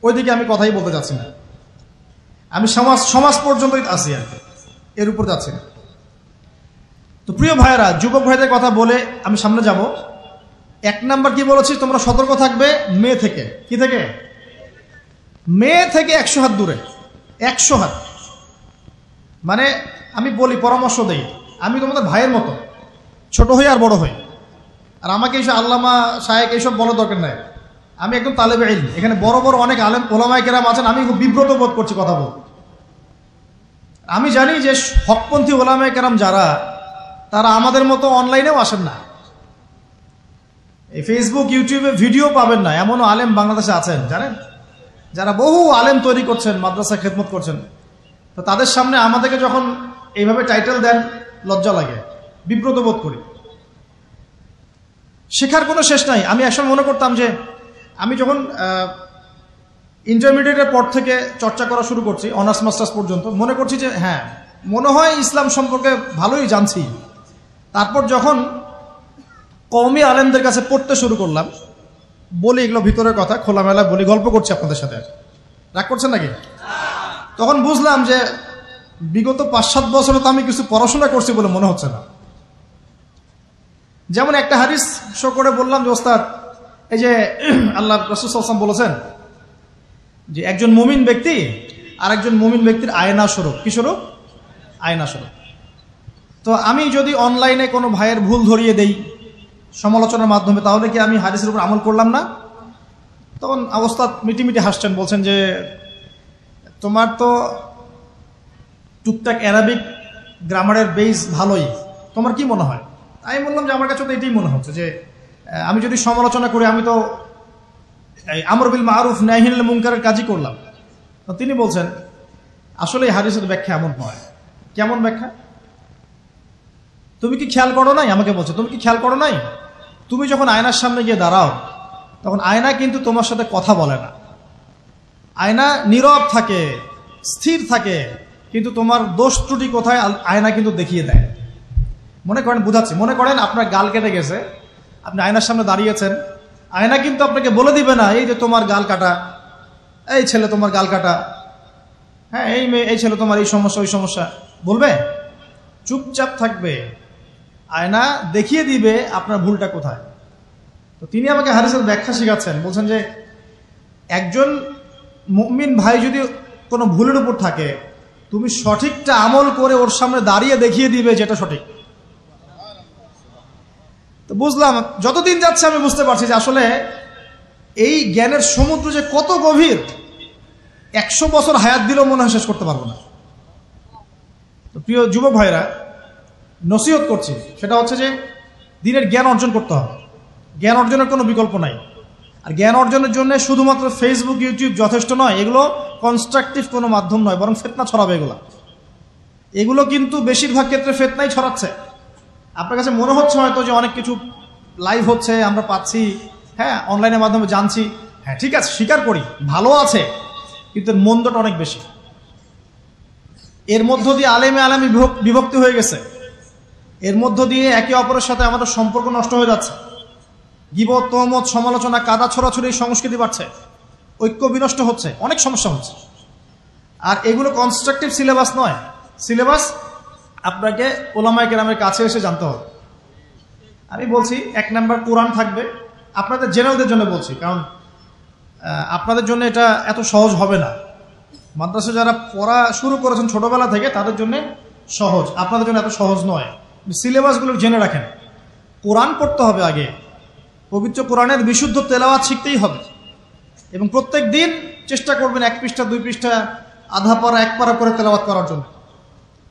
ওইদিকে আমি কথাই বলতে যাচ্ছি না, আমি সমাজ পর্যন্তই আছি আর কি, এর উপর যাচ্ছি না। তো প্রিয় ভাইয়েরা, যুবক ভাইদের কথা বলে আমি সামনে যাব। এক নাম্বার কি বলেছি, তোমরা সতর্ক থাকবে মেয়ে থেকে। কি থেকে? মেয়ে থেকে 100 হাত দূরে। 100 হাত মানে আমি বলি, পরামর্শ দেই, আমি তোমাদের ভাইয়ের মতো, ছোট হই আর বড় হই, আর আমাকে এইসব আল্লামা শায়েখ এইসব বলার দরকার নাই। আমি একদম তালেবে ইলম, এখানে বড় বড় অনেক আলেম ওলামায়ে কেরাম আছেন, আমি খুব বিব্রত বোধ করছি কথা বলতে। আমি জানি যে হকপন্থী ওলামায়ে কেরাম যারা, তারা আমাদের মতো অনলাইনেও আসেন না, এই ফেসবুক ইউটিউবে ভিডিও পাবেন না, এমনও আলেম বাংলাদেশে আছেন জানেন, যারা বহু আলেম তৈরি করছেন, মাদ্রাসা খেদমত করছেন। তো তাদের সামনে আমাদেরকে যখন এইভাবে টাইটেল দেন, লজ্জা লাগে, বিব্রত বোধ করি। শেখার কোনো শেষ নাই। আমি একসময় মনে করতাম যে আমি যখন ইন্টারমিডিয়েটের পর থেকে চর্চা করা শুরু করছি, অনার্স মাস্টার্স পর্যন্ত, মনে করছি যে হ্যাঁ, মনে হয় ইসলাম সম্পর্কে ভালোই জানছি। তারপর যখন কওমি আলেমদের কাছে পড়তে শুরু করলাম, বলি এগুলো ভিতরের কথা, খোলামেলা বলি, গল্প করছি আপনাদের সাথে, রাগ করছেন নাকি? তখন বুঝলাম যে বিগত 5-7 বছরে তো আমি কিছু পড়াশোনা করছি বলে মনে হচ্ছে না। যেমন একটা হাদিস শো করে বললাম যে ওস্তাদ, এই যে আল্লাহ রাসূল সাল্লাল্লাহু আলাইহি ওয়াসাল্লাম বলেছেন যে একজন মুমিন ব্যক্তি আর একজন মুমিন ব্যক্তির আয়না স্বরূপ। কি স্বরূপ? আয়না স্বরূপ। তো আমি যদি অনলাইনে কোনো ভাইয়ের ভুল ধরিয়ে দেই সমালোচনার মাধ্যমে, তাহলে কি আমি হাদিসের উপর আমল করলাম না? তখন ওস্তাদ মিটিমিটি হাসছেন, বলছেন যে তোমার তো টুকটাক অ্যারাবিক গ্রামারের বেস ভালোই, তোমার কি মনে হয়? আমি বললাম যে আমার কাছে তো এটাই মনে হচ্ছে যে আমি যদি সমালোচনা করি, আমি তো আমর বিল মারুফ নাহি আনিল মুনকারের কাজই করলাম। তো তিনি বলছেন আসলে এই হাদিসের ব্যাখ্যা এমন নয়। কেমন ব্যাখ্যা? তুমি কি খেয়াল করো নাই? আমাকে বলছে তুমি কি খেয়াল করো নাই, তুমি যখন আয়নার সামনে গিয়ে দাঁড়াও, তখন আয়না কিন্তু তোমার সাথে কথা বলে না, আয়না নীরব থাকে, স্থির থাকে, কিন্তু তোমার দোষ ত্রুটি কোথায় আয়না কিন্তু দেখিয়ে দেয়। মনে করেন, বুঝাচ্ছি, মনে করেন আপনার গাল কেটে গেছে, আপনি আয়নার সামনে দাঁড়িয়েছেন, আয়না কিন্তু আপনাকে বলে দিবে না এই যে তোমার গাল কাটা, এই ছেলে তোমার গাল কাটা, হ্যাঁ এই মেয়ে, এই ছেলে তোমার এই সমস্যা ওই সমস্যা, বলবে? চুপচাপ থাকবে, আয়না দেখিয়ে দিবে আপনার ভুলটা কোথায়। তো তিনি আমাকে হাদিসের ব্যাখ্যা শিখাচ্ছেন, বলছেন যে একজন মুমিন ভাই যদি কোনো ভুলের উপর থাকে, তুমি সঠিকটা আমল করে ওর সামনে দাঁড়িয়ে দেখিয়ে দিবে যেটা সঠিক। তো বুঝলাম, যতদিন যাচ্ছে আমি বুঝতে পারছি যে আসলে এই জ্ঞানের সমুদ্র যে কত গভীর, 100 বছর হায়াত দিলেও মনে হয় শেষ করতে পারবো না। তো প্রিয় যুবক ভাইরা, নসিহত করছি, সেটা হচ্ছে যে দিনের জ্ঞান অর্জন করতে হবে। জ্ঞান অর্জনের কোনো বিকল্প নাই। আর জ্ঞান অর্জনের জন্য শুধুমাত্র ফেসবুক, ইউটিউব যথেষ্ট নয়। এগুলো কনস্ট্রাকটিভ কোনো মাধ্যম নয়, বরং ফিতনা ছড়াবে। এগুলো কিন্তু বেশিরভাগ ক্ষেত্রে ফিতনাই ছড়াচ্ছে। আপনার কাছে মনে হচ্ছে হয়তো যে অনেক কিছু লাইভ হচ্ছে, আমরা পাচ্ছি, হ্যাঁ, অনলাইনের মাধ্যমে জানছি, হ্যাঁ ঠিক আছে, স্বীকার করি, ভালো আছে, কিন্তু মন্দটা অনেক বেশি। এর মধ্য দিয়ে আলেমে বিভক্তি হয়ে গেছে। এর মধ্য দিয়ে একে অপরের সাথে আমাদের সম্পর্ক নষ্ট হয়ে যাচ্ছে। গীবত, তহমত, সমালোচনা, কাদা ছড়াছড়ি সংস্কৃতি বাড়ছে, ঐক্য বিনষ্ট হচ্ছে, অনেক সমস্যা হচ্ছে। আর এগুলো কনস্ট্রাকটিভ সিলেবাস নয়। সিলেবাস আপনাকে ওলামায়ে কেরামের কাছে এসে জানতে হবে। আমি বলছি 1 নাম্বার কোরআন থাকবে। আপনাদের জেনারেলদের জন্য বলছি, কারণ আপনাদের জন্য এটা এত সহজ হবে না। মাদ্রাসা যারা পড়া শুরু করেছেন ছোটবেলা থেকে তাদের জন্য সহজ, আপনাদের জন্য এত সহজ নয়। সিলেবাসগুলো জেনে রাখেন। কোরআন পড়তে হবে আগে, পবিত্র কোরআনের বিশুদ্ধ তেলাওয়াত শিখতেই হবে, এবং প্রত্যেক দিন চেষ্টা করবেন 1 পৃষ্ঠা 2 পৃষ্ঠা, আধা পারা 1 পারা করে তেলাওয়াত করার জন্য।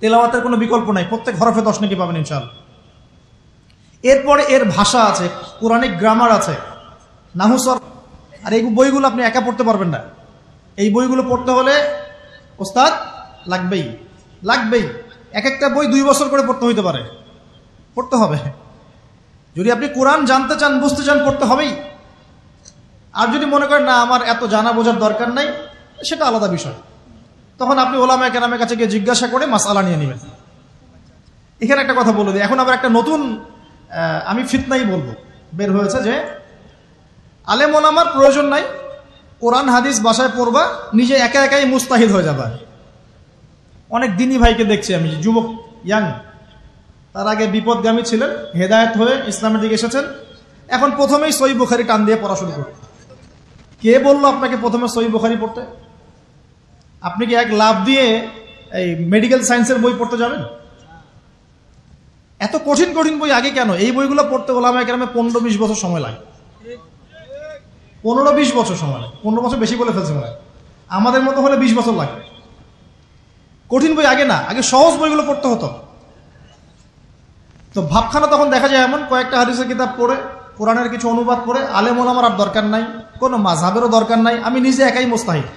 তেলাওয়াতের কোনো বিকল্প নাই, প্রত্যেক হরফে 10 নেকি পাবেন ইনশাআল্লাহ। এরপরে এর ভাষা আছে, কোরআনিক গ্রামার আছে, নাহু সরফ। আর এই বইগুলো আপনি একা পড়তে পারবেন না। এই বইগুলো পড়তে হলে ওস্তাদ লাগবেই। এক একটা বই 2 বছর করে পড়তে হইতে পারে, পড়তে হবে। যদি আপনি কোরআন জানতে চান, বুঝতে চান, পড়তে হবেই। আর যদি মনে করেন না আমার এত জানা বোঝার দরকার নাই, সেটা আলাদা বিষয়। তখন আপনি ওলামায়ে কেরামের কাছে গিয়ে জিজ্ঞাসা করে মাসআলা নিয়ে নেবেন। এখানে একটা কথা বলে দিই, এখন আবার একটা নতুন আমি ফিতনাই বলবো বের হয়েছে যে আলেম ওলামার প্রয়োজন নাই, কোরআন হাদিস বাসায় পড়বা, নিজে একা একাই মুস্তাহিদ হয়ে যাবে। অনেক দিনই ভাইকে দেখছি আমি, যুবক, ইয়াং, তার আগে বিপদগামী ছিলেন, হেদায়েত হয়ে ইসলামের দিকে এসেছেন, এখন প্রথমেই সহিহ বুখারী টান দিয়ে পড়া শুরু করতে। কে বললো আপনাকে প্রথমে সহিহ বুখারী পড়তে? আপনি কি এক লাভ দিয়ে এই মেডিকেল সায়েন্সের বই পড়তে যাবেন? এত কঠিন কঠিন বই আগে কেন? এই বইগুলো পড়তে ওলামায়ে কেরামে 15-20 বছর সময় লাগে। 15-20 বছর সময় লাগে। 15 বছর বেশি বলে ফেলছে মনে হয়। আমাদের মতো হলে 20 বছর লাগে। কঠিন বই আগে না, আগে সহজ বইগুলো পড়তে হতো। তো ভাবখানা তখন দেখা যায় এমন, কয়েকটা হাদিসের কিতাব পড়ে, কোরআনের কিছু অনুবাদ পড়ে, আলেম ওলামার আর দরকার নাই, কোনো মাযহাবেরও দরকার নাই, আমি নিজে একাই মুস্তাহিদ।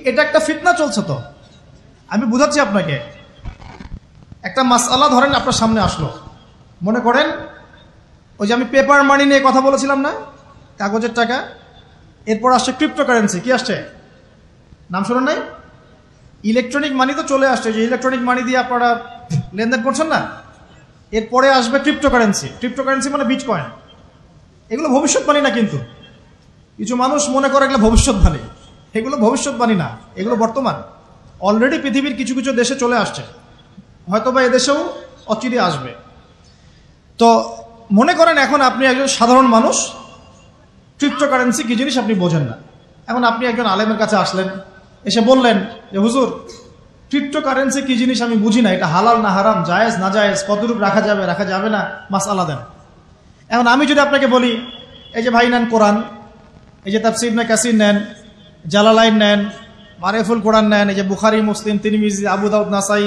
এটা একটা ফিতনা চলছে। তো আমি বুঝাচ্ছি আপনাকে, একটা মাসআলা ধরেন আপনার সামনে আসলো, মনে করেন ওই যে আমি পেপার মানি নিয়ে কথা বলেছিলাম না, কাগজের টাকা, এরপর আসছে ক্রিপ্টোকারেন্সি। কি আসছে? নাম শোনেন নাই? ইলেকট্রনিক মানি তো চলে আসছে, যে ইলেকট্রনিক মানি দিয়ে আপনারা লেনদেন করছেন না, এরপরে আসবে ক্রিপ্টোকারেন্সি। ক্রিপ্টোকারেন্সি মানে বিটকয়েন। এগুলো ভবিষ্যৎবাণী না, কিন্তু কিছু মানুষ মনে করে এগুলো ভবিষ্যৎবাণী। এগুলো ভবিষ্যৎবাণী না, এগুলো বর্তমান। অলরেডি পৃথিবীর কিছু কিছু দেশে চলে আসছে, হয়তোবা এদেশেও অচিরে আসবে। তো মনে করেন এখন আপনি একজন সাধারণ মানুষ, ক্রিপ্টোকারেন্সি কি জিনিস আপনি বোঝেন না। এখন আপনি একজন আলেমের কাছে আসলেন, এসে বললেন যে হুজুর, ক্রিপ্টোকারেন্সি কি জিনিস আমি বুঝি না, এটা হালাল না হারাম, জায়েজ না জায়েজ, কতটুকু রাখা যাবে রাখা যাবে না, মাসআলা দেন। এখন আমি যদি আপনাকে বলি, এই যে ভাই নেন কোরআন, এই যে তাফসীর ইবনে কাসির নেন, জালালাইন নেন, মারিফুল কোরআন নেন, এই যে বুখারী, মুসলিম, তিরমিজি, আবু দাউদ, নাসাই,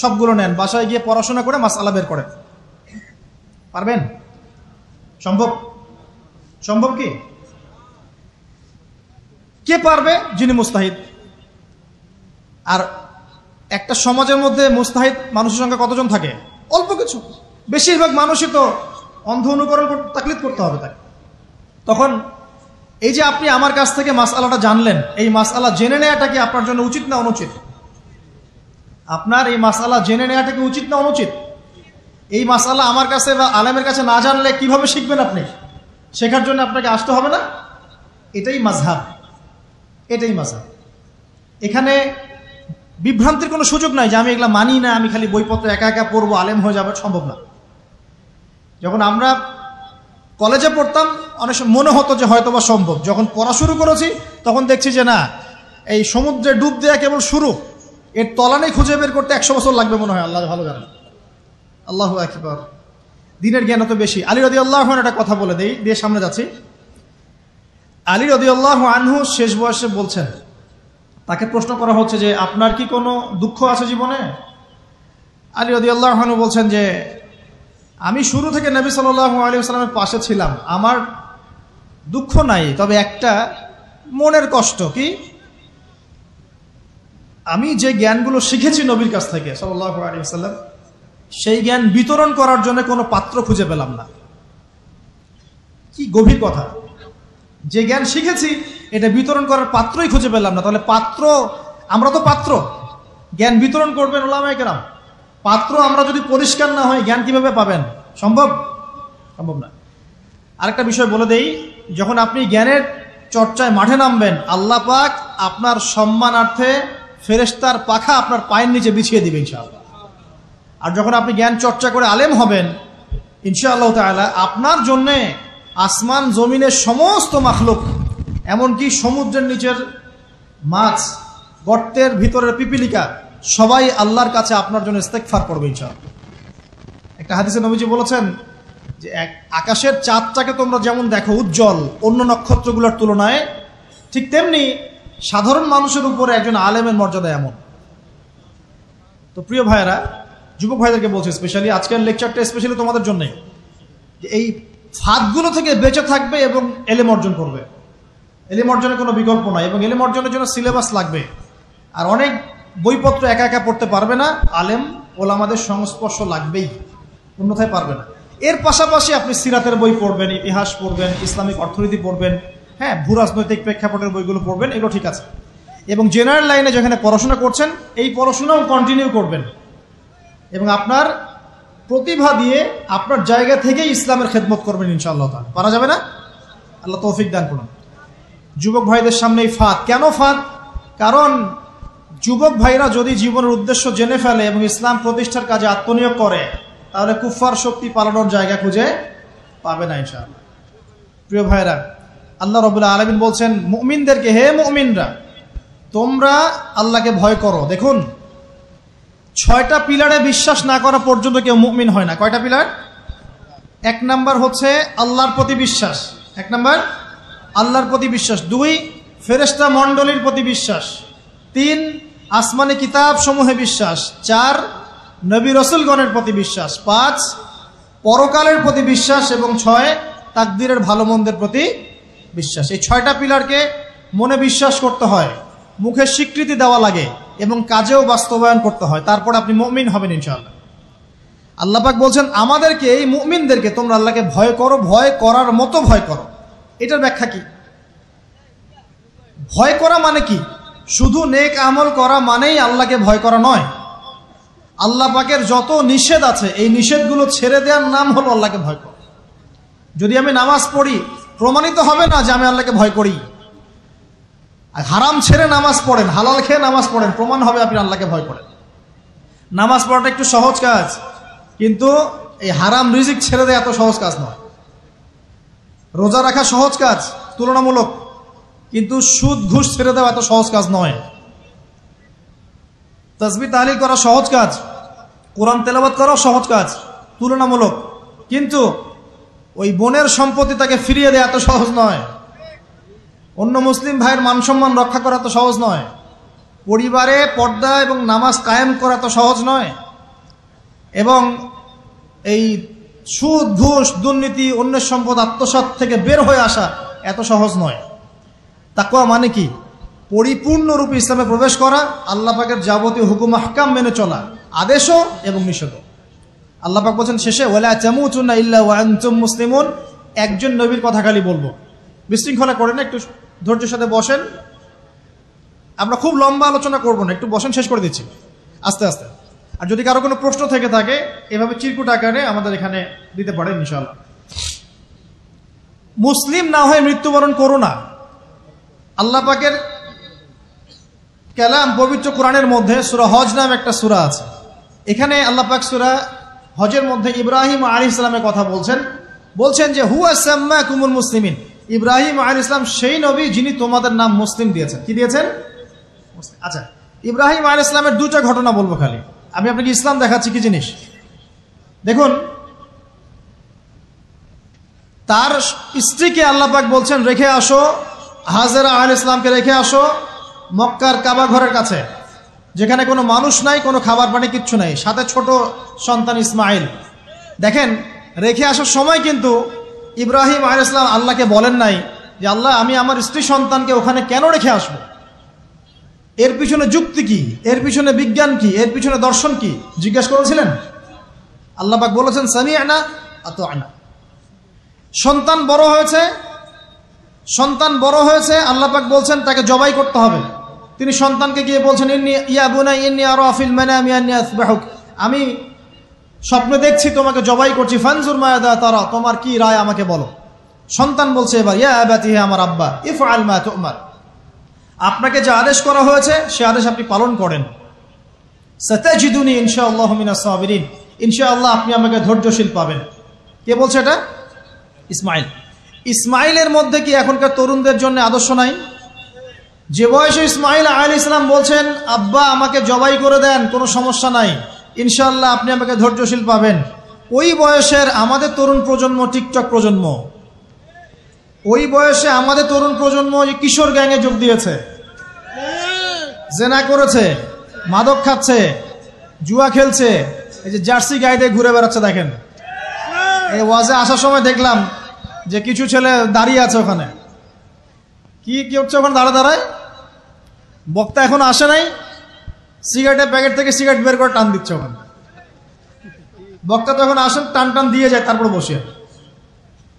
সবগুলো নেন, বাসায় গিয়ে পড়াশোনা করে মাসআলা বের করেন, পারবেন? সম্ভব? সম্ভব কি? কে পারবে? যিনি মুস্তাহিদ। আর একটা সমাজের মধ্যে মুস্তাহিদ মানুষের সংখ্যা কতজন থাকে? অল্প কিছু। বেশিরভাগ মানুষই তো অন্ধ অনুকরণ তাকলিদ করতে হবে তাকে। তখন এই যে আপনি আমার কাছ থেকে মাসআলাটা জানলেন, এই মাসআলা জেনে নেওয়াটা কি আপনার জন্য উচিত না অনুচিত? আপনার এই মাসআলা জেনে নেওয়াটা কি উচিত না অনুচিত? এই মাসআলা আমার কাছে বা আলেমের কাছে না জানলে কিভাবে শিখবেন আপনি? শেখার জন্য আপনাকে আসতে হবে না? এটাই মাযহাব, এটাই মাযহাব। এখানে বিভ্রান্তির কোনো সুযোগ নাই যে আমি এগুলা মানি না, আমি খালি বইপত্র একা একা পড়বো, আলেম হয়ে যাবে, সম্ভব না। যখন আমরা কলেজে পড়তাম অনেক সময় মনে হতো যে হয়তো বা সম্ভব, যখন পড়া শুরু করেছি তখন দেখছি যে না, এই সমুদ্রে ডুব দেওয়া কেবল শুরু, এর তলানি খুঁজে বের করতে 100 বছর লাগবে মনে হয়, আল্লাহ ভালো জানেন। আল্লাহু আকবার। দিনের জ্ঞান তো বেশি। আলী রাদিয়াল্লাহু আনহু একটা কথা বলে দিয়ে সামনে যাচ্ছি। আলী রাদিয়াল্লাহু আনহু শেষ বয়সে বলছেন, তাকে প্রশ্ন করা হচ্ছে যে আপনার কি কোনো দুঃখ আছে জীবনে? আলী রাদিয়াল্লাহু আনহু বলছেন যে আমি শুরু থেকে নবী সাল্লাল্লাহু আলাইহি ওয়াসাল্লামের পাশে ছিলাম, আমার দুঃখ নাই, তবে একটা মনের কষ্ট। কি? আমি যে জ্ঞানগুলো শিখেছি নবীর কাছ থেকে সাল্লাল্লাহু আলাইহি ওয়াসাল্লাম, সেই জ্ঞান বিতরণ করার জন্য কোনো পাত্র খুঁজে পেলাম না। কি গভীর কথা! যে জ্ঞান শিখেছি এটা বিতরণ করার পাত্রই খুঁজে পেলাম না। তাহলে পাত্র, আমরা তো পাত্র, জ্ঞান বিতরণ করবেন উলামায়ে কেরাম। পাত্র আমরা যদি পরিষ্কার না হয় জ্ঞান কিভাবে পাবেন? সম্ভব না। আরেকটা বিষয় বলে দেই, যখন আপনি জ্ঞানের চর্চায় মাঠে নামবেন, আল্লাহ পাক আপনার সম্মানার্থে ফেরেশতার পাখা আপনার পায়ের নিচে বিছিয়ে দিবে ইনশাআল্লাহ। আর যখন আপনি জ্ঞান চর্চা করে আলেম হবেন ইনশাআল্লাহ তাআলা, আপনার জন্যে আসমান জমিনের সমস্ত মাখলুক, এমনকি সমুদ্রের নিচের মাছ, গর্তের ভিতরের পিপিলিকা, সবাই আল্লাহর কাছে আপনার জন্য ইস্তেগফার করবে ইনশাআল্লাহ। একটা হাদিসে নবীজি বলেছেন যে আকাশের চাঁদটাকে তোমরা যেমন দেখো উজ্জ্বল অন্য নক্ষত্রগুলোর তুলনায়, ঠিক তেমনি সাধারণ মানুষের উপরে একজন আলেমের মর্যাদা এমন। তো প্রিয় ভাইয়েরা, যুবক ভাইদেরকে বলছে, স্পেশালি আজকের লেকচারটা স্পেশালি তোমাদের জন্যই, যে এই ফাঁদগুলো থেকে বেঁচে থাকবে এবং এলেম অর্জন করবে। এলেম অর্জনের কোনো বিকল্প নাই, এবং এলেম অর্জনের জন্য সিলেবাস লাগবে। আর অনেক বইপত্র একা একা পড়তে পারবে না, আলেম ওলামাদের সংস্পর্শ লাগবেই, অন্যথায় পারবে না। এর পাশাপাশি আপনি সিরাতের বই পড়বেন, ইতিহাস পড়বেন, ইসলামিক অর্থনীতি পড়বেন, হ্যাঁ, ভূরাজনৈতিক প্রেক্ষাপটের বইগুলো পড়বেন, এগুলো ঠিক আছে। এবং জেনারেল লাইনে যেখানে পড়াশোনা করছেন এই পড়াশোনাও কন্টিনিউ করবেন, এবং আপনার প্রতিভা দিয়ে আপনার জায়গা থেকেই ইসলামের খেদমত করবেন ইনশাআল্লাহ তাআলা। পারা যাবে না? আল্লাহ তৌফিক দান করুন। যুবক ভাইদের সামনে এই ফাঁদ। কেন ফাঁদ? কারণ যুবক ভাইরা যদি জীবনের উদ্দেশ্য জেনে ফেলে এবং ইসলাম প্রতিষ্ঠার কাজে আত্মনিয়োগ করে, তাহলে কুফফার শক্তি পালানোর জায়গা খুঁজে পাবে না ইনশাআল্লাহ। প্রিয় ভাইরা, আল্লাহ রাব্বুল আলামিন বলছেন মুমিনদেরকে, হে মুমিনরা, তোমরা আল্লাহকে ভয় করো। দেখুন, 6টা পিলারে বিশ্বাস না করা পর্যন্ত কেউ মুমিন হয় না। কয়টা পিলার? 1 নাম্বার হচ্ছে আল্লাহর প্রতি বিশ্বাস। 1 নাম্বার আল্লাহর প্রতি বিশ্বাস। 2 ফেরেশতা মণ্ডলীর প্রতি বিশ্বাস। 3 আসমানি কিতাব সমূহে বিশ্বাস। 4 নবী রাসূলগণের প্রতি বিশ্বাস। 5 পরকালের প্রতি বিশ্বাস। এবং 6 তাকদীরের ভালো মন্দের প্রতি বিশ্বাস। এই 6টা পিলারকে মনে বিশ্বাস করতে হয়, মুখে স্বীকৃতি দেওয়া লাগে এবং কাজেও বাস্তবায়ন করতে হয়, তারপর আপনি মুমিন হবেন ইনশাআল্লাহ। আল্লাহ পাক বলছেন আমাদেরকে, এই মুমিনদেরকে, তোমরা আল্লাহকে ভয় করো, ভয় করার মতো ভয় করো। এটার ব্যাখ্যা কি? ভয় করা মানে কি? শুধু নেক আমল করা মানেই আল্লাহকে ভয় করা নয়। আল্লাহ পাকের যত নিষেধ আছে এই নিষেধগুলো ছেড়ে দেওয়ার নাম হলো আল্লাহকে ভয় করা। যদি আমি নামাজ পড়ি, প্রমাণিত হবে না যে আমি আল্লাহকে ভয় করি। হারাম ছেড়ে নামাজ পড়েন, হালাল খেয়ে নামাজ পড়েন, প্রমাণ হবে আপনি আল্লাহকে ভয় করেন। নামাজ পড়াটা একটু সহজ কাজ, কিন্তু এই হারাম রিজিক ছেড়ে দেওয়া এত সহজ কাজ নয়। রোজা রাখা সহজ কাজ তুলনামূলক, কিন্তু সুদ ঘুষ ছেড়ে দেওয়া এত সহজ কাজ নয়। তাসবিহ তাহলিল করা সহজ কাজ, কোরআন তেলাওয়াত করাও সহজ কাজ তুলনামূলক, কিন্তু ওই বোনের সম্পত্তি তাকে ফিরিয়ে দেওয়া এত সহজ নয়। অন্য মুসলিম ভাইয়ের মান সম্মান রক্ষা করা তো সহজ নয়। পরিবারে পর্দা এবং নামাজ কায়েম করা তো সহজ নয়। এবং এই সুদ ঘুষ দুর্নীতি অন্যের সম্পদ আত্মসাৎ থেকে বের হয়ে আসা এত সহজ নয়। তাকওয়া মানে কি? পরিপূর্ণরূপে ইসলামে প্রবেশ করা, আল্লাহ পাকের যাবতীয় হুকুম আহকাম মেনে চলা, আদেশও এবং নিষেধও। আল্লাহ পাক বলছেন শেষে, ওয়ালা তামুতুন্না ইল্লা ওয়া আনতুম মুসলিমুন। একজন নবীর কথা খালি বলবো, বিশৃঙ্খলা করেন, একটু ধৈর্যের সাথে বসেন। আমরা খুব লম্বা আলোচনা করব না, একটু বসেন, শেষ করে দিচ্ছি আস্তে আস্তে। আর যদি কারো কোনো প্রশ্ন থেকে থাকে এভাবে চিরকুট আকারে আমাদের এখানে দিতে পারেন ইনশাআল্লাহ। মুসলিম না হয়ে মৃত্যুবরণ করো না। আল্লাহ পাকের কালাম পবিত্র কোরআনের মধ্যে সূরা হজ নাম একটা সূরা আছে। এখানে আল্লাহ পাক সূরা হজের মধ্যে ইব্রাহিম আলাইহিস সালামের কথা বলছেন যে হুয়া সাম্মাকুমুল মুসলিমিন। ইব্রাহিম আলাইহিস সালাম সেই নবী যিনি তোমাদের নাম মুসলিম দিয়েছেন। কি দিয়েছেন? মুসলিম। আচ্ছা, ইব্রাহিম আলাইহিস সালামের দুটো ঘটনা বলবো খালি, আমি আপনাকে ইসলাম দেখাচ্ছি কি জিনিস। দেখুন, তার স্ত্রীকে আল্লাহ পাক বলছেন রেখে আসো, হাজেরা আলাইহিস সালামকে রেখে আসো মক্কার কাবা ঘরের কাছে, যেখানে কোনো মানুষ নাই, কোনো খাবার পানি কিচ্ছু নাই, সাথে ছোট সন্তান ইসমাইল। দেখেন, রেখে আসার সময় কিন্তু ইব্রাহিম আলাইহিস সালাম আল্লাহকে বলেন নাই যে আল্লাহ আমি আমার স্ত্রী সন্তানকে ওখানে কেন রেখে আসবো, এর পিছনে যুক্তি কি, এর পিছনে বিজ্ঞান কি, এর পিছনে দর্শন কি জিজ্ঞাসা করেছিলেন? আল্লাহ পাক বলেছেন সামি'না আতা'না। সন্তান বড় হয়েছে, আল্লাহ পাক বলছেন তাকে জবাই করতে হবে। তিনি সন্তানকে গিয়ে বলছেন ইয়া বুনাই ইন্নী আরা ফিল মানামি আন্নী আসবাহুক, আমি স্বপ্নে দেখছি তোমাকে জবাই করছি, ফানজুর মাযা তারা, তোমার কি রায় আমাকে বলো। সন্তান বলছে এবার ইয়া আবাতি, হে আমার আব্বা, ইফআল মা তু'মার, আপনাকে যে আদেশ করা হয়েছে সে আদেশ আপনি পালন করেন। সাতাজিদুনি ইনশাআল্লাহু মিনাস সাবিরিন, ইনশাআল্লাহ আপনি আমাকে ধৈর্যশীল পাবেন। কে বলছে এটা? ইসমাইল। ইসমাইলের মধ্যে কি এখনকার তরুণদের জন্য আদর্শ নাই? যে বয়সে ইসমাইল আলাইহিস সালাম বলছেন আব্বা আমাকে জবাই করে দেন, কোনো সমস্যা নাই, ইনশাআল্লাহ আপনি আমাকে ধৈর্যশীল পাবেন, ওই বয়সের আমাদের তরুণ প্রজন্ম, টিকটক প্রজন্ম, ওই বয়সে আমাদের তরুণ প্রজন্ম কিশোর গ্যাংয়ে যোগ দিয়েছে, জেনা করেছে, মাদক খাচ্ছে, জুয়া খেলছে, এই যে জার্সি গায়ে দিয়ে ঘুরে বেড়াচ্ছে। দেখেন, এই ওয়াজে আসার সময় দেখলাম যে কিছু ছেলে দাঁড়িয়ে আছে ওখানে, কি হচ্ছে ওখানে দাঁড়ায়, বক্তা এখন আসে নাই, সিগারেটের প্যাকেট থেকে সিগারেট বের করে টান দিচ্ছে ওখানে। বক্তা তো এখন আসেন, টান টান দিয়ে যায়, তারপর বসে।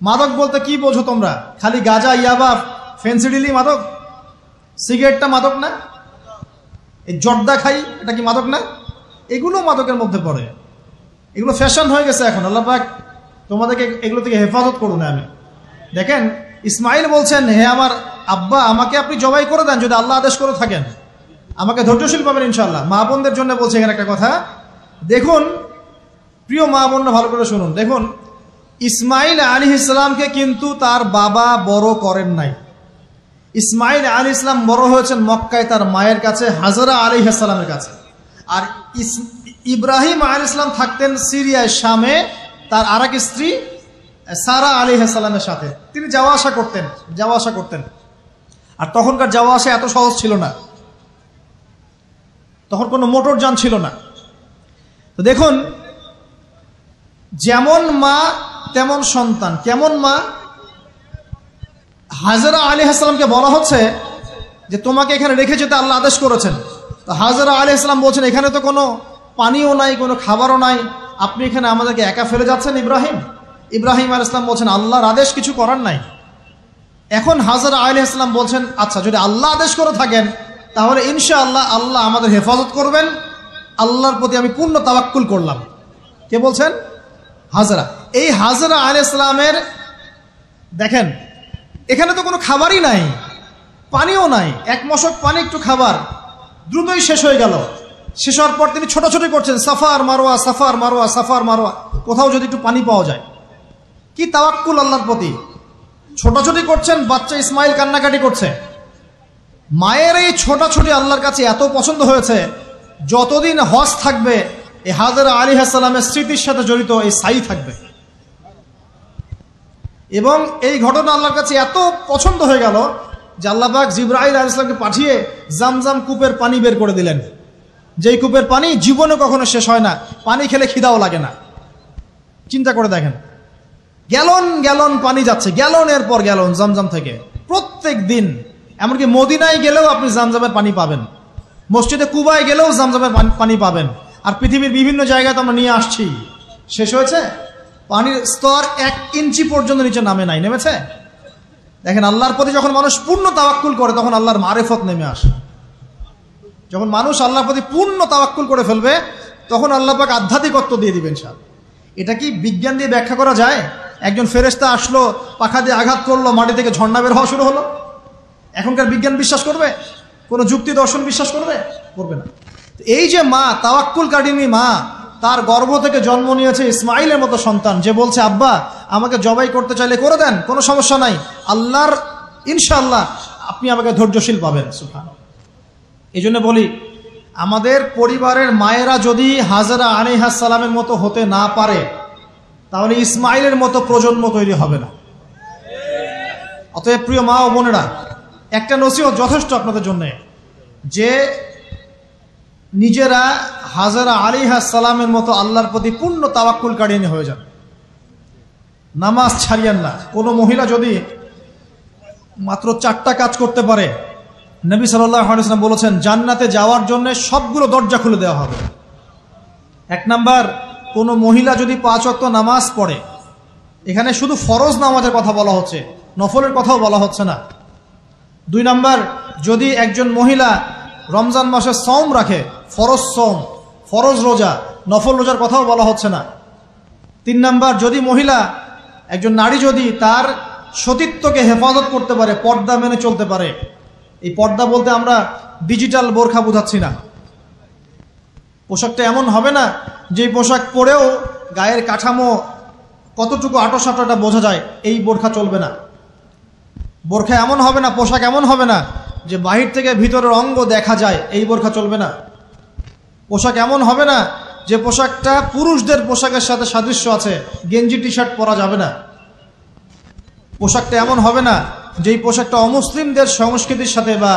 মাদক বলতে কি বোঝো তোমরা? খালি গাঁজা, ইয়াবা, ফেন্সিডিলি মাদক? সিগারেটটা মাদক না? এই জর্দা খাই, এটা কি মাদক না? এগুলো মাদকের মধ্যে পড়ে, এগুলো ফ্যাশন হয়ে গেছে এখন। আল্লাহ পাক তোমাদেরকে এগুলো থেকে হেফাজত করুন। আমি দেখেন, ইসমাইল বলছেন হে আমার আব্বা আমাকে আপনি জবাই করে দেন, যদি আল্লাহ আদেশ করে থাকেন, আমাকে ধৈর্যশীল পাবেন ইনশাআল্লাহ। মা বোনদের জন্য বলছে এখানে একটা কথা, দেখুন প্রিয় মা বোনরা ভালো করে শুনুন। দেখুন, ইসমাইল আলাইহিস সালামকে কিন্তু তার বাবা বড় করেন নাই। ইসমাইল আলাইহিস সালাম বড় হয়েছেন মক্কায় তার মায়ের কাছে, হাজরা আলাইহিস সালামের কাছে। আর ইব্রাহিম আলাইহিস সালাম থাকতেন সিরিয়ায়, শামে, তার আরেক স্ত্রী সারা আলাইহিস সালামের সাথে। তিনি যাওয়া আসা করতেন। আর তখনকার যাওয়া আসা এত সহজ ছিল না, তখন কোনো মোটর যান ছিল না। তো দেখুন, যেমন মা তেমন সন্তান। কেমন মা? হাজরা আলাইহিস সালামকে বলা হচ্ছে যে তোমাকে এখানে রেখে যেতে আল্লাহ আদেশ করেছেন। তো হাজরা আলাইহিস সালাম বলছেন এখানে তো কোনো পানিও নাই, কোনো খাবারও নাই, আপনি এখানে আমাদেরকে একা ফেলে যাচ্ছেন ইব্রাহিম। ইব্রাহিম আলাইহিস সালাম বলছেন আল্লাহর আদেশ, কিছু করার নাই। এখন হাজরা আলাইহিস সালাম বলছেন আচ্ছা যদি আল্লাহ আদেশ করে থাকেন তাহলে ইনশাআল্লাহ আল্লাহ আমাদের হেফাজত করবেন, আল্লাহর প্রতি আমি পূর্ণ তাওয়াক্কুল করলাম। কে বলছেন? হাজরা। এই হাজরা আলাইহিস সালামের দেখেন এখানে তো কোনো খাবারই নাই, পানিও নাই, এক মশক পানি, একটু খাবার, দ্রুতই শেষ হয়ে গেল। শেষ হওয়ার পর তিনি ছোটাছুটি করছেন, suffer Marwah, suffer Marwah, suffer Marwah, কোথাও যদি একটু পানি পাওয়া যায়। কি তাওয়াক্কুল আল্লাহর প্রতি, ছোটাছুটি করছেন। বাচ্চা ইসমাইল কান্নাকাটি করছে। মায়ের এই ছোটাছুটি আল্লাহর কাছে এত পছন্দ হয়েছে, যতদিন হজ থাকবে এই হাজরা আলাইহিস সালামের স্মৃতির সাথে জড়িত এই সাই থাকবে। এবং এই ঘটনা আল্লাহর কাছে এত পছন্দ হয়ে গেল যে আল্লাহ পাক জিবরাইল আলাইহিস সালামকে পাঠিয়ে জামজাম কূপের পানি বের করে দিলেন, যেই কূপের পানি জীবনে কখনো শেষ হয় না, পানি খেলে খিদাও লাগে না। চিন্তা করে দেখেন, গ্যালন গ্যালন পানি যাচ্ছে, গ্যালনের পর গ্যালন জামজাম থেকে প্রত্যেক দিন। এমনকি মদিনায় গেলেও আপনি জামজামের পানি পাবেন, মসজিদে কুবায় গেলেও জামজামের পানি পাবেন। আর পৃথিবীর বিভিন্ন জায়গায় তো আমরা নিয়ে আসছি। শেষ হয়েছে? পানির স্তর 1 ইঞ্চি পর্যন্ত নিচে নামে নাই, নেমেছে? দেখেন, আল্লাহর প্রতি যখন মানুষ পূর্ণ তাওয়াক্কুল করে তখন আল্লাহর মারিফত নেমে আসে। যখন মানুষ আল্লাহর প্রতি পূর্ণ তাওয়াক্কুল করে ফেলবে তখন আল্লাহ পাক আধ্যাত্মিকত্ব দিয়ে দিবেন ইনশাআল্লাহ। এটা কি বিজ্ঞান দিয়ে ব্যাখ্যা করা যায়? একজন ফেরেশতা আসলো, পাখা দিয়ে আঘাত করলো, মাটি থেকে ঝর্ণা বের হওয়া শুরু হলো। এখনকার বিজ্ঞান বিশ্বাস করবে? কোনো যুক্তি দর্শন বিশ্বাস করবে? করবে না। এই যে মা, তাওয়াক্কুল কারিমী মা, তার গর্ভ থেকে জন্ম নিয়েছে ইসমাইলের মতো সন্তান, যে বলছে আব্বা আমাকে জবাই করতে চাইলে করে দেন, কোনো সমস্যা নাই, আল্লাহর ইনশাআল্লাহ আপনি আমাকে ধৈর্যশীল পাবেন। সুবহানাল্লাহ। এই জন্য বলি, আমাদের পরিবারের মায়েরা যদি হাজরা আলাইহিস সালামের মতো হতে না পারে, তাহলে ইসমাইলের মতো প্রজন্ম তৈরি হবে না। অতএব প্রিয় মা ও বোনেরা, একটা নসিহত যথেষ্ট আপনাদের জন্য, যে নিজেরা হাজরা আলাইহিস সালামের মতো আল্লাহর প্রতি পূর্ণ তাওয়াক্কুল কারিয়ে হয়ে যান। নামাজ ছাড়িয়েন না। কোনো মহিলা যদি মাত্র 4টা কাজ করতে পারে, নবী সাল্লাল্লাহু আলাইহি ওয়াসাল্লাম বলেছেন জান্নাতে যাওয়ার জন্য সবগুলো দরজা খুলে দেওয়া হবে। 1 নাম্বার, কোনো মহিলা যদি 5 ওয়াক্ত নামাজ পড়ে, এখানে শুধু ফরজ নামাজের কথা বলা হচ্ছে, নফলের কথাও বলা হচ্ছে না। 2 নাম্বার, যদি একজন মহিলা রমজান মাসে সওম রাখে, ফরজ সওম, ফরজ রোজা, নফল রোজার কথাও বলা হচ্ছে না। 3 নাম্বার, যদি মহিলা, একজন নারী যদি তার সতীত্বকে হেফাজত করতে পারে, পর্দা মেনে চলতে পারে। এই পর্দা বলতে আমরা ডিজিটাল বোরখা বোঝাচ্ছি না। পোশাকটা এমন হবে না যে পোশাক পরেও গায়ের কাঠামো কতটুকু আটোসাটোটা বোঝা যায়, এই বোরখা চলবে না। বোরখা এমন হবে না, পোশাক এমন হবে না যে বাহির থেকে ভিতরের অঙ্গ দেখা যায়, এই বোরখা চলবে না। পোশাক এমন হবে না যে পোশাকটা পুরুষদের পোশাকের সাথে সাদৃশ্য আছে, গেঞ্জি টি শার্ট পরা যাবে না। পোশাকটা এমন হবে না যেই পোশাকটা অমুসলিমদের সংস্কৃতির সাথে বা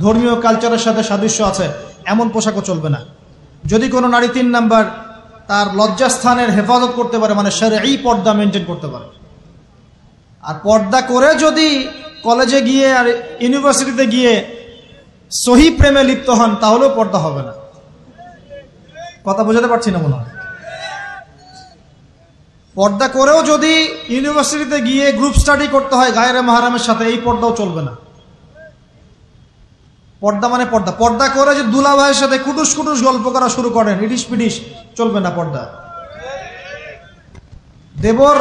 ধর্মীয় কালচারের সাথে সাদৃশ্য আছে, এমন পোশাকও চলবে না। যদি কোনো নারী 3 নাম্বার তার লজ্জাস্থানের হেফাজত করতে পারে, মানে শরঈ পর্দা মেনটেন করতে পারে, আর পর্দা করে যদি কলেজে গিয়ে আর ইউনিভার্সিটিতে গিয়ে সহি প্রেমে লিপ্ত হন, তাহলেও পর্দা হবে না। কথা বোঝাতে পারছি না মনে হয়। পর্দা করেও যদি ইউনিভার্সিটিতে গিয়ে গ্রুপ স্টাডি করতে হয় গায়রে মাহরামের সাথে, এই পর্দাও চলবে না। পর্দা মানে পর্দা। পর্দা করে যে দুলা ভাইয়ের সাথে কুটুস কুটুস গল্প করা শুরু করেন, ইডিস পিডিস, চলবে না পর্দা। দেবর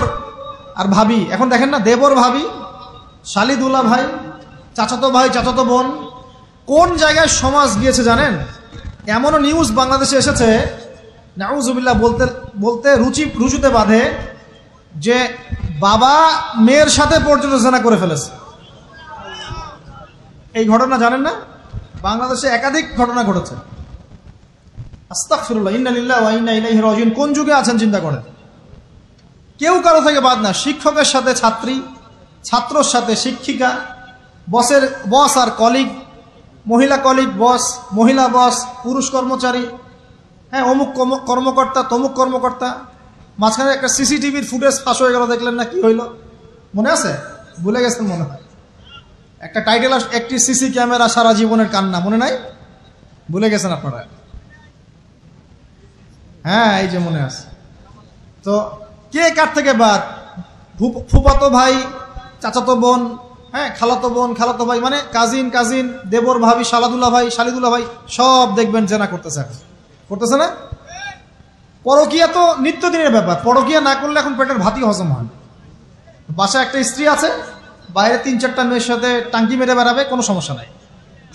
আর ভাবি, এখন দেখেন না, দেবর ভাবি, শালি দুলা ভাই, চাচাতো ভাই, চাচাতো বোন, কোন জায়গায় সমাজ গিয়েছে জানেন? এমনও নিউজ বাংলাদেশে এসেছে, নাউজুবিল্লাহ বলতে বলতে রুচুতে বাঁধে, যে বাবা মেয়ের সাথে পর্যন্ত জিনা করে ফেলেছে। এই ঘটনা জানেন না? বাংলাদেশে একাধিক ঘটনা ঘটেছে। আস্তাগফিরুল্লাহ, ইন্না লিল্লাহি ওয়া ইন্না ইলাইহি রাজিউন। কোন যুগে আছেন চিন্তা করেন। কেউ কারো থেকে বাদ না, শিক্ষকের সাথে ছাত্রী, ছাত্রর সাথে শিক্ষিকা, বস আর কলিগ, মহিলা কলিগ বস, মহিলা বস, পুরুষ কর্মচারী, হ্যাঁ, অমুক কর্মকর্তা, তমুক কর্মকর্তা। মাঝখানে একটা সিসিটিভির ফুটেজ ফাঁস হয়ে গেল, দেখলেন না কি হইল? মনে আছে? ভুলে গেছেন মনে হয়। একটা টাইটেল, একটি সিসি ক্যামেরা সারা জীবনের কান্না, মনে নাই? ভুলে গেছেন আপনারা? হ্যাঁ, এই যে মনে আছে। তো কে কার থেকে বাদ? ফুফাতো ভাই, চাচাতো বোন, হ্যাঁ, খালাতো বোন, খালাতো ভাই, মানে কাজিন, দেবর ভাবি, শালাদুল্লাহ ভাই, শালিদুল্লাহ ভাই, সব দেখবেন জেনা করতেছে না? পরকিয়া তো নিত্যদিনের ব্যাপার। পরকিয়া না করলে এখন পেটের ভাতই হজম হয়। বাসায় একটা স্ত্রী আছে, বাইরে 3-4টা মেয়ের সাথে টাঙ্কি মেরে বেড়াবে, কোনো সমস্যা নাই।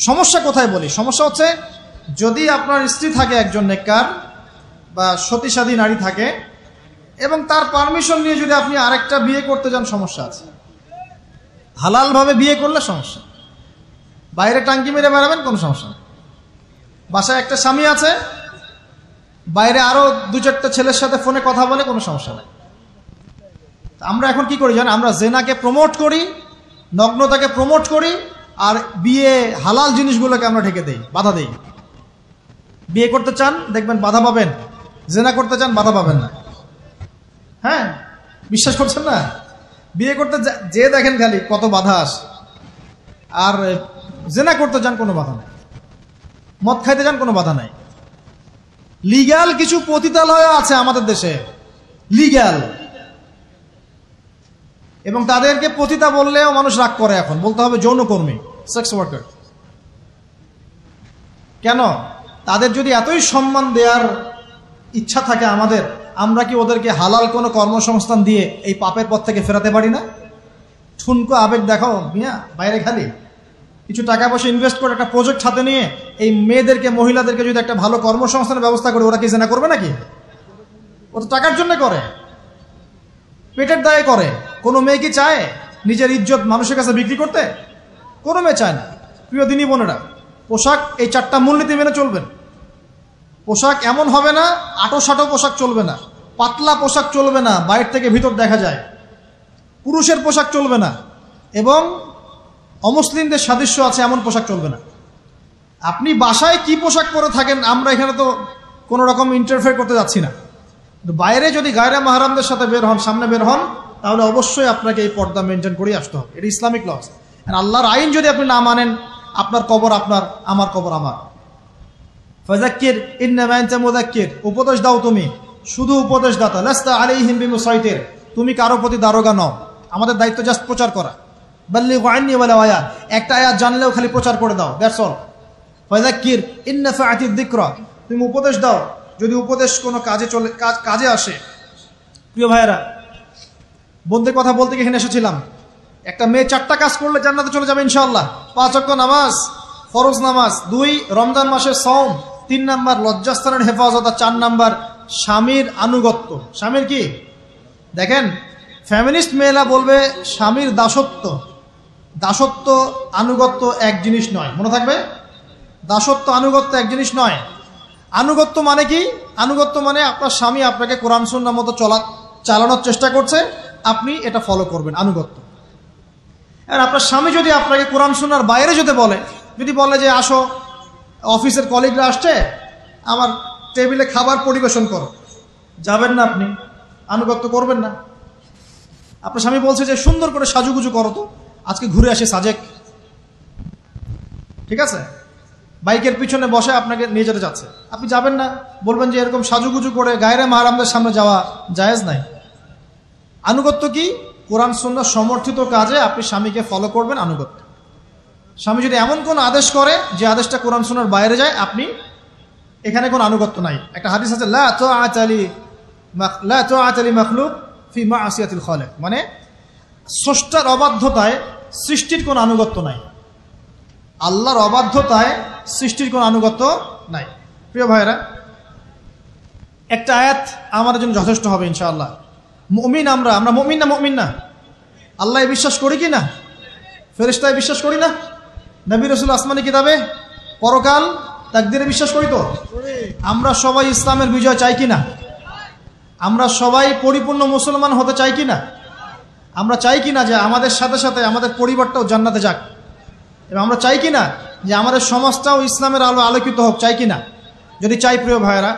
সমস্যা কোথায় বলি? সমস্যা হচ্ছে, যদি আপনার স্ত্রী থাকে একজন নেককার বা সতীসাধী নারী থাকে, এবং তার পারমিশন নিয়ে যদি আপনি আরেকটা বিয়ে করতে যান, সমস্যা আছে। হালালভাবে বিয়ে করলে সমস্যা, বাইরে টাঙ্কি মেরে বেড়াবেন, কোনো সমস্যা নেই। বাসায় একটা স্বামী আছে, বাইরে আরো 2-4টা ছেলের সাথে ফোনে কথা বলে, কোনো সমস্যা নেই। আমরা এখন কি করি জানেন? আমরা জেনাকে প্রমোট করি, নগ্নতাকে প্রমোট করি, আর বিয়ে হালাল জিনিসগুলোকে আমরা ঢেকে দেই, বাধা দেই। বিয়ে করতে চান, দেখবেন বাধা পাবেন। জেনা করতে চান, বাধা পাবেন না। হ্যাঁ, বিশ্বাস করছেন না? বিয়ে করতে যে দেখেন খালি কত বাধা আসে, আর জেনা করতে যান, কোনো বাধা নাই। মদ খাইতে যান, কোনো বাধা নাই। লিগ্যাল কিছু পতিতালয় আছে আমাদের দেশে, লিগ্যাল, এবং তাদেরকে পতিতা বললেও মানুষ রাগ করে। এখন বলতে হবে যৌনকর্মী, সেক্স ওয়ার্কার। কেন? তাদের যদি এতই সম্মান দেওয়ার ইচ্ছা থাকে আমাদের, আমরা কি ওদেরকে হালাল কোনো কর্মসংস্থান দিয়ে এই পাপের পথ থেকে ফেরাতে পারি না? ঠুনকো আবেগ দেখাও মিয়া, বাইরে খালি কিছু টাকা পয়সা ইনভেস্ট করে একটা প্রজেক্ট হাতে নিয়ে এই মেয়েদেরকে, মহিলাদেরকে যদি একটা ভালো কর্মসংস্থানের ব্যবস্থা করে, ওরা কি জেনা করবে নাকি? ও তো টাকার জন্য করে, পেটের দায়ে করে। কোনো মেয়ে কি চায় নিজের ইজ্জত মানুষের কাছে বিক্রি করতে? কোনো মেয়ে চায় না। প্রিয় দিনী বোনেরা, পোশাক এই 4টা মূলনীতি মেনে চলবেন। পোশাক এমন হবে না, আটো-সাটো পোশাক চলবে না, পাতলা পোশাক চলবে না, বাইরে থেকে ভিতর দেখা যায়, পুরুষের পোশাক চলবে না, এবং অমুসলিমদের সাদৃশ্য আছে এমন পোশাক চলবে না। আপনি বাসায় কি পোশাক পরে থাকেন, আমরা এখানে তো কোনো রকম ইন্টারফেয়ার করতে যাচ্ছি না, বাইরে যদি গায়রে মাহরামদের সাথে বের হন, সামনে বের হন, তাহলে অবশ্যই আপনাকে এই পর্দা মেনটেন করেই আসতে হবে। এটা ইসলামিক লস। আল্লাহর আইন যদি আপনি না মানেন, আপনার কবর আপনার, আমার কবর আমার। ফাযাক্কির ইন্নামা আনতা মুযাক্কির, উপদেশ দাও তুমি, শুধু উপদেশ দাতা। লাস্তা আলাইহিম বিমুসাইতির, তুমি কারো প্রতি দারোগা নও, আমাদের দায়িত্ব জাস্ট প্রচার করা। বাল্লিগু আন্নী ওয়ালাউ আয়া, একটা আয়াত জানলেও খালি প্রচার করে দাও, দ্যাটস অল। ফাযাক্কির ইন নাফাআতিয যিকরা, তুমি উপদেশ দাও যদি উপদেশ কোনো কাজে আসে। প্রিয় ভাইয়েরা, বন্ধুদের কথা বলতে গিয়ে এখানে এসেছিলাম। একটা মেয়ে 4টা কাজ করলে জান্নাতে চলে যাবে ইনশাআল্লাহ। 5 ওয়াক্ত নামাজ, ফরজ নামাজ, 2 রমজান মাসের সওম, 3 নাম্বার লজ্জাস্থানের হেফাজত, 4 নাম্বার স্বামীর আনুগত্য। স্বামীর কি দেখেন, ফ্যামিনিস্ট মেয়েরা বলবে স্বামীর দাসত্ব। দাসত্ব আনুগত্য এক জিনিস নয়, মনে থাকবে। দাসত্ব আনুগত্য এক জিনিস নয়। আনুগত্য মানে কি? আনুগত্য মানে আপনার স্বামী আপনাকে কোরআন সুন্নাহ মতো চালানোর চেষ্টা করছে, আপনি এটা ফলো করবেন, আনুগত্য। আর আপনার স্বামী যদি আপনাকে কোরআন সুন্নাহর বাইরে যেতে বলে, যদি বলে যে আসো অফিসের কলিগরা আসছে, আমার টেবিলে খাবার পরিবেশন করো, যাবেন না, আপনি আনুগত্য করবেন না। আপনার স্বামী বলছে যে সুন্দর করে সাজুগুজু করো, তো আজকে ঘুরে আসে সাজেক, ঠিক আছে, বাইকের পিছনে বসে আপনাকে নিয়ে যেতে যাচ্ছে, আপনি যাবেন না, বলবেন যে এরকম সাজুগুজু করে গায়রে মাহরামদের সামনে যাওয়া জায়েজ নাই। আনুগত্য কি? কোরআন সুন্নাহ সমর্থিত কাজে আপনি স্বামীকে ফলো করবেন, আনুগত্য। স্বামী যদি এমন কোন আদেশ করে যে আদেশটা কোরআন সুন্নাহর বাইরে যায়, আপনি এখানে কোনো আনুগত্য নাই। একটা হাদিস আছে, লা তাআতা লি মাখলুক ফি মা'সিয়াতিল খালিক, মানে স্রষ্টার অবাধ্যতায় সৃষ্টির কোনো আনুগত্য নাই। আল্লাহর অবাধ্যতায় সৃষ্টির কোনো আনুগত্য নাই। প্রিয় ভাইরা, একটা আয়াত আমাদের জন্য যথেষ্ট হবে ইনশাআল্লাহ। মুমিন আমরা মুমিন না? মুমিন না? আল্লাহ বিশ্বাস করি কি না? ফেরেশতায় বিশ্বাস করি না? নবী রাসূল আসমানি কিতাবে, পরকাল, তাকদীরে বিশ্বাস করি তো? আমরা সবাই ইসলামের বিজয় চাই কি না? আমরা সবাই পরিপূর্ণ মুসলমান হতে চাই কি না? আমরা চাই কি না যে আমাদের সাথে সাথে আমাদের পরিবারটাও জান্নাতে যাক? এবং আমরা চাই কি না যে আমাদের সমাজটাও ইসলামের আলো আলোকিত হোক? চাই কি না? যদি চাই, প্রিয় ভাইয়েরা,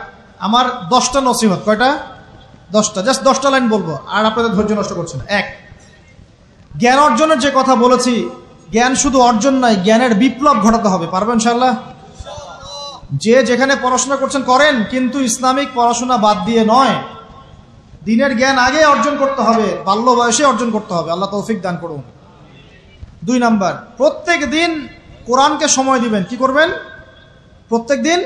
আমার 10টা নসিহত। কয়টা? 10টা। জাস্ট 10টা লাইন বলবো, আর আপনাদের ধৈর্য নষ্ট করছে না। 1, জ্ঞান অর্জনের যে কথা বলেছি, জ্ঞান শুধু অর্জন নাই, জ্ঞানের বিপ্লব ঘটাতে হবে। পারবেন ইনশাআল্লাহ? যে যেখানে পড়াশোনা করছেন করেন, কিন্তু ইসলামিক পড়াশোনা বাদ দিয়ে নয়। দিনের জ্ঞান আগে অর্জন করতে হবে, বাল্য বয়সে অর্জন করতে হবে। আল্লাহ তৌফিক দান করুন। 2 নাম্বার, প্রত্যেক দিন কোরআনকে সময় দিবেন। কি করবেন? প্রত্যেক দিন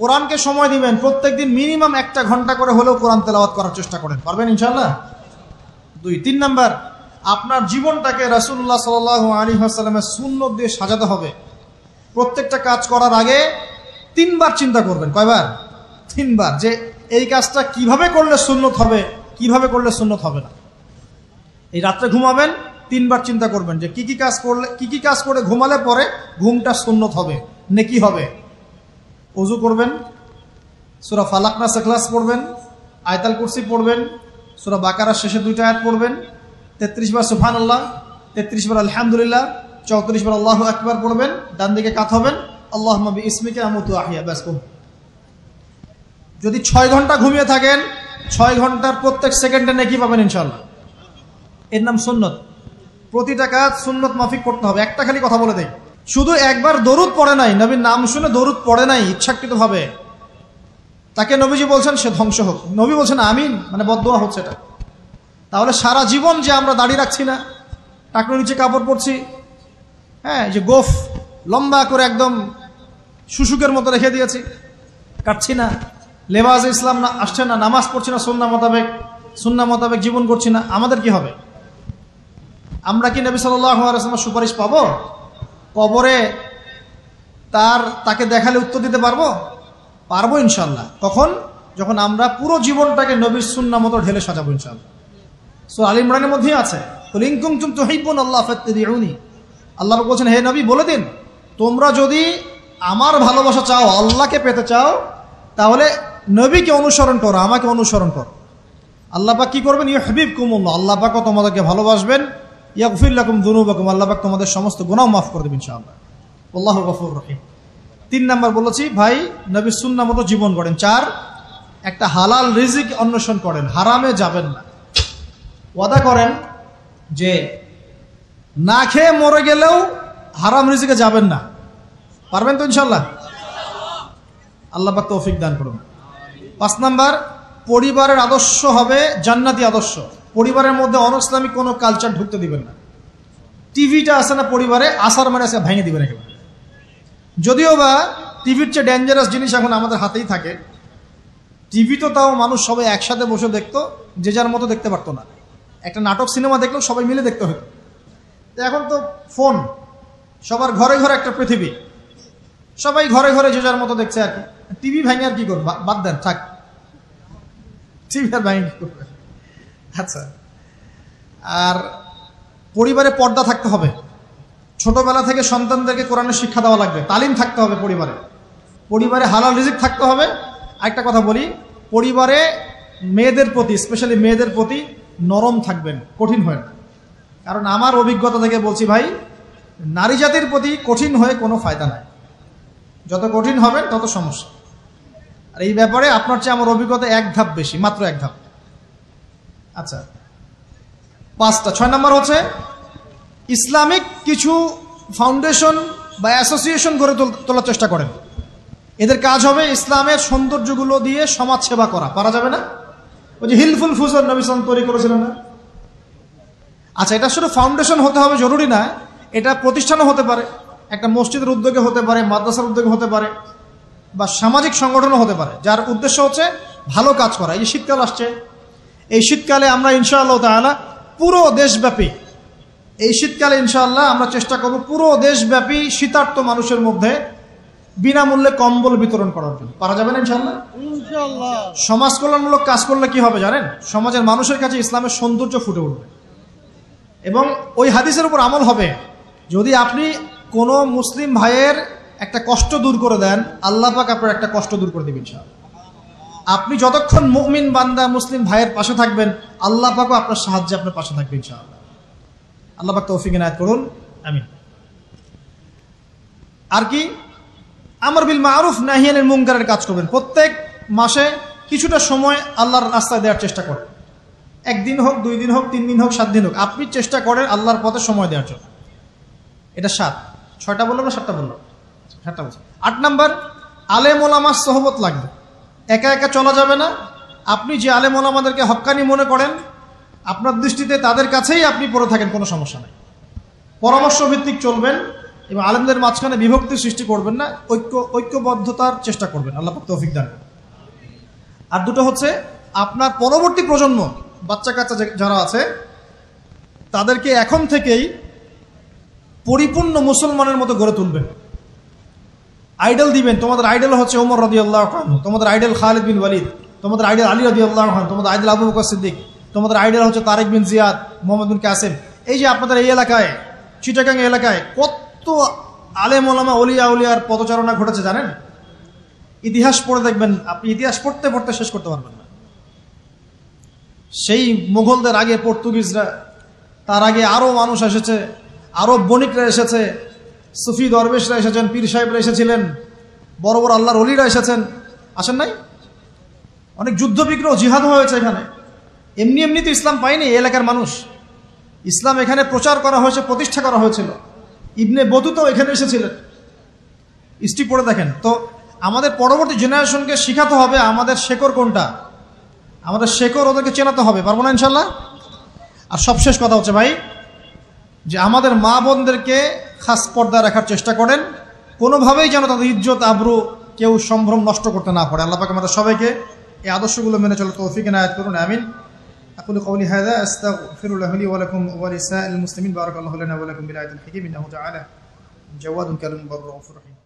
কোরআনকে সময় দিবেন। প্রত্যেক দিন মিনিমাম 1 ঘন্টা করে হলেও কোরআন তেলাওয়াত করার চেষ্টা করেন। পারবেন ইনশাআল্লাহ? 2। 3 নাম্বার, আপনার জীবনটাকে রাসূলুল্লাহ সাল্লাল্লাহু আলাইহি ওয়াসাল্লামের সুন্নাত দিয়ে সাজাতে হবে। প্রত্যেকটা কাজ করার আগে 3 বার চিন্তা করবেন। কয়বার? 3 বার, যে এই কাজটা কিভাবে করলে সুন্নত হবে, কিভাবে করলে সুন্নত হবে না। এই রাত্রে ঘুমাবেন, 3 বার চিন্তা করবেন যে কি কি কাজ করে ঘুমালে পরে ঘুমটা সুন্নত হবে, নেকি হবে। ওযু করবেন, সূরা ফালাক নাস ইখলাস পড়বেন, আয়াতুল কুরসি পড়বেন, সূরা বাকারার শেষে 2টা আয়াত পড়বেন, 33 বার সুবহানাল্লাহ, 33 বার আলহামদুলিল্লাহ, 34 বার আল্লাহু আকবার পড়বেন। ডান দিকে কাত হবেন, আল্লাহুম্মা বিইসমিকা আমুতু আহইয়া। ব্যাস। যদি 6 ঘন্টা ঘুমিয়ে থাকেন, 6 ঘন্টার প্রত্যেক সেকেন্ডে নেকি পাবেন ইনশাআল্লাহ। এর নাম সুন্নত। প্রতিটা কাজ সুন্নত মাফিক করতে হবে। একটা খালি কথা বলে দেই, শুধু একবার দরুদ পড়ে নাই, নবীর নাম শুনে দরুদ পড়ে নাই ইচ্ছাকৃতভাবে, তাকে নবীজি বলছেন সে ধ্বংস হোক। নবী বলছেন আমিন, মানে বদদোয়া হচ্ছে এটা। তাহলে সারা জীবন যে আমরা দাড়ি রাখছি না, টাকনুর নিচে কাপড় পরছি, হ্যাঁ, যে গোফ লম্বা করে একদম শুশুকের মতো রেখে দিয়েছি, কাটছি না, লেবাস ইসলাম না আসছে না, নামাজ পড়ছি না সুন্নাহ মোতাবেক জীবন করছি না, আমাদের কি হবে? আমরা কি নবী সাল্লাল্লাহু আলাইহি ওয়াসাল্লামের সুপারিশ পাবো? কবরে তাকে দেখালে উত্তর দিতে পারবো? পারবো ইনশাআল্লাহ। কখন? যখন আমরা পুরো জীবনটাকে নবীর সুন্নাহ মতো ঢেলে সাজাবো ইনশাআল্লাহ। সূরা আল ইমরানের মধ্যেই আছে, কুল ইন কুনতুম তুহিব্বুনাল্লাহ ফাত্তাবিউনি। আল্লাহ বলছেন, হে নবী বলে দিন, তোমরা যদি আমার ভালোবাসা চাও, আল্লাহকে পেতে চাও, তাহলে নবীকে অনুসরণ করো, আমাকে অনুসরণ করো। আল্লাহ পাক কি করবেন? ইউহিব্বুকুমুল্লাহ, আল্লাহ পাকও তোমাদেরকে ভালোবাসবেন। ইয়াগফির লাকুম যুনুবাকুম, আল্লাহ পাক তোমাদের সমস্ত গুনাহ মাফ করে দেবেন ইনশাআল্লাহ। আল্লাহু গফুর রহিম। 3 নাম্বার বলেছি ভাই, নবীর সুন্নাহ মতো জীবন গড়েন। 4, একটা হালাল রিজিক অন্বেষণ করেন, হারামে যাবেন না। ওয়াদা করেন যে না খেয়ে মরে গেলেও হারাম রিজিকে যাবেন না। পারবেন তো ইনশাআল্লাহ? আল্লাহ পাক তৌফিক দান করুন। 5 নাম্বার, পরিবারের আদর্শ হবে জান্নাতি আদর্শ। পরিবারের মধ্যে অনইসলামিক কোনো কালচার ঢুকতে দিবেন না। টিভিটা আছে না পরিবারে, আসার মানে আছে ভেঙে দিবেন একেবারে। যদিও বা টিভির চেয়ে ডেঞ্জারাস জিনিস এখন আমাদের হাতেই থাকে। টিভি তো তাও মানুষ সবাই একসাথে বসে দেখতো, যে যার মতো দেখতে পারতো না। একটা নাটক সিনেমা দেখলেও সবাই মিলে দেখতে হতো। এখন তো ফোন, সবার ঘরে ঘরে একটা পৃথিবী, সবাই ঘরে ঘরে যে যার মতো দেখছে আর কি। টিভি ভেঙে আর কি করবে? বাদ দেন, থাক, টিভি আর ভেঙে কি করবে? আচ্ছা, আর পরিবারে পর্দা থাকতে হবে। ছোটবেলা থেকে সন্তানদেরকে কোরআনের শিক্ষা দেওয়া লাগবে, তালিম থাকতে হবে পরিবারে। পরিবারে হালাল রিজিক থাকতে হবে। একটা কথা বলি, পরিবারে মেয়েদের প্রতি, স্পেশালি মেয়েদের প্রতি নরম থাকবেন, কঠিন হয় না। কারণ আমার অভিজ্ঞতা থেকে বলছি ভাই, নারী জাতির প্রতি কঠিন হয়ে কোনো ফায়দা নাই। যত কঠিন হবেন তত সমস্যা। আর এই ব্যাপারে আপনার চেয়ে আমার অভিজ্ঞতা 1 ধাপ বেশি, মাত্র 1 ধাপ। আচ্ছা, 5টা। 6 নম্বর হচ্ছে ইসলামিক কিছু ফাউন্ডেশন বা অ্যাসোসিয়েশন গড়ে তোলার চেষ্টা করেন। এদের কাজ হবে ইসলামের সৌন্দর্যগুলো দিয়ে সমাজ সেবা করা। পারা যাবে না? ওই যে হিলফুল ফুজর নবী সাল্লাল্লাহু আলাইহি ওয়াসাল্লাম তৈরি করেছিলেন না? আচ্ছা, এটা শুধু ফাউন্ডেশন হতে হবে জরুরি না, এটা প্রতিষ্ঠানও হতে পারে, একটা মসজিদের উদ্যোগে হতে পারে, মাদ্রাসার উদ্যোগে হতে পারে, বা সামাজিক সংগঠনও হতে পারে, যার উদ্দেশ্য হচ্ছে ভালো কাজ করা। এই যে শীতকাল আসছে, এই শীতকালে আমরা ইনশাআল্লাহ তাআলা পুরো দেশব্যাপী, এই শীতকালে ইনশাআল্লাহ আমরা চেষ্টা করব পুরো দেশব্যাপী শীতার্ত মানুষের মধ্যে বিনামূল্যে কম্বল বিতরণ করার জন্য। পারা যাবে না ইনশাআল্লাহ? সমাজ কল্যাণমূলক কাজ করলে কি হবে জানেন? সমাজের মানুষের কাছে ইসলামের সৌন্দর্য ফুটে উঠবে এবং ওই হাদিসের উপর আমল হবে। যদি আপনি কোনো মুসলিম ভাইয়ের একটা কষ্ট দূর করে দেন, আল্লাহ পাক আপনার একটা কষ্ট দূর করে দেবেন ইনশাআল্লাহ। আপনি যতক্ষণ মুমিন বান্দা মুসলিম ভাইয়ের পাশে থাকবেন, আল্লাহ পাকও আপনার সাহায্যে আপনার পাশে থাকবে ইনশাআল্লাহ। আল্লাহ পাক তৌফিক ইনায়াত করুন, আমিন। আর কি? আমর বিল মারুফ নাহি আনিল মুনকারের কাজ করবেন। প্রত্যেক মাসে কিছুটা সময় আল্লাহর রাস্তায় দেওয়ার চেষ্টা করেন। 1 দিন হোক, 2 দিন হোক, 3 দিন হোক, 7 দিন হোক, আপনি চেষ্টা করেন আল্লাহর পথে সময় দেওয়ার জন্য। এটা 7। 6টা বললাম না 7টা বললাম? 7টা বলছি। 8 নাম্বার, আলেম ওলামার সোহবত লাগবে। একা একা চলা যাবে না। আপনি যে আলেম ওলামাদেরকে হক্কানি মনে করেন, আপনার দৃষ্টিতে তাদের কাছেই আপনি পড়ে থাকেন, কোনো সমস্যা নেই। পরামর্শ ভিত্তিক চলবেন এবং আলেমদের মাঝখানে বিভক্তি সৃষ্টি করবেন না, ঐক্যবদ্ধতার চেষ্টা করবেন। আল্লাহ পাক তৌফিক দান করুন। আর 2টো হচ্ছে, আপনার পরবর্তী প্রজন্ম, বাচ্চা কাচ্চা যারা আছে, তাদেরকে এখন থেকেই পরিপূর্ণ মুসলমানের মতো গড়ে তুলবেন। আইডল দিবেন। তোমাদের আইডল হচ্ছে ওমর রাদিয়াল্লাহু আনহু, তোমাদের আইডল খালিদ বিন ওয়ালিদ, তোমাদের আইডল আলী রাদিয়াল্লাহু আনহু, তোমাদের আইডল আবু বকর সিদ্দিক, তোমাদের আইডল হচ্ছে তারেক বিন জিয়াদ, মোহাম্মদ বিন কাসেম। এই যে আপনাদের এই এলাকায়, চিটাগাং এলাকায় কত আলেম ওলামা ওলিয়া উলিয়ার পদচারণা ঘটেছে জানেন? ইতিহাস পড়ে দেখবেন, আপনি ইতিহাস পড়তে পড়তে শেষ করতে পারবেন না। সেই মুঘলদের আগে পর্তুগিজরা, তার আগে আরো মানুষ এসেছে, আরো বণিকরা এসেছে, সুফি দরবেশরা এসেছেন, পীর সাহেবরা এসেছিলেন, বড় বড় আল্লাহর ওলিরা এসেছেন, আসেন নাই? অনেক যুদ্ধ বিগ্রহ, জিহাদ হয়েছে এখানে। এমনি এমনি তো ইসলাম পায়নি এই এলাকার মানুষ। ইসলাম এখানে প্রচার করা হয়েছে, প্রতিষ্ঠা করা হয়েছিল। ইবনে বতুতা এখানে এসেছিলেন। হিস্ট্রি পড়ে দেখেন। তো আমাদের পরবর্তী জেনারেশনকে শিখাতে হবে আমাদের শেকড় কোনটা, আমাদের শেকড় ওদেরকে চেনাতে হবে। পারবো না ইনশাল্লাহ? আর সবশেষ কথা হচ্ছে ভাই, যে আমাদের মা বোনদেরকে খাস পর্দা রাখার চেষ্টা করেন, কোনোভাবেই যেন তাদের ইজ্জত আবরু কেউ সম্ভ্রম নষ্ট করতে না পারে। আল্লাহ পাক আমাদের সবাইকে এই আদর্শগুলো মেনে চলার তৌফিক ইনায়াত করুন, আমিন। أقول قولي هذا أستغفر الله لي ولكم ولسائر المسلمين بارك الله لنا ولكم بالآية الحكيم إنه تعالى جواد كريم بر رؤوف رحيم.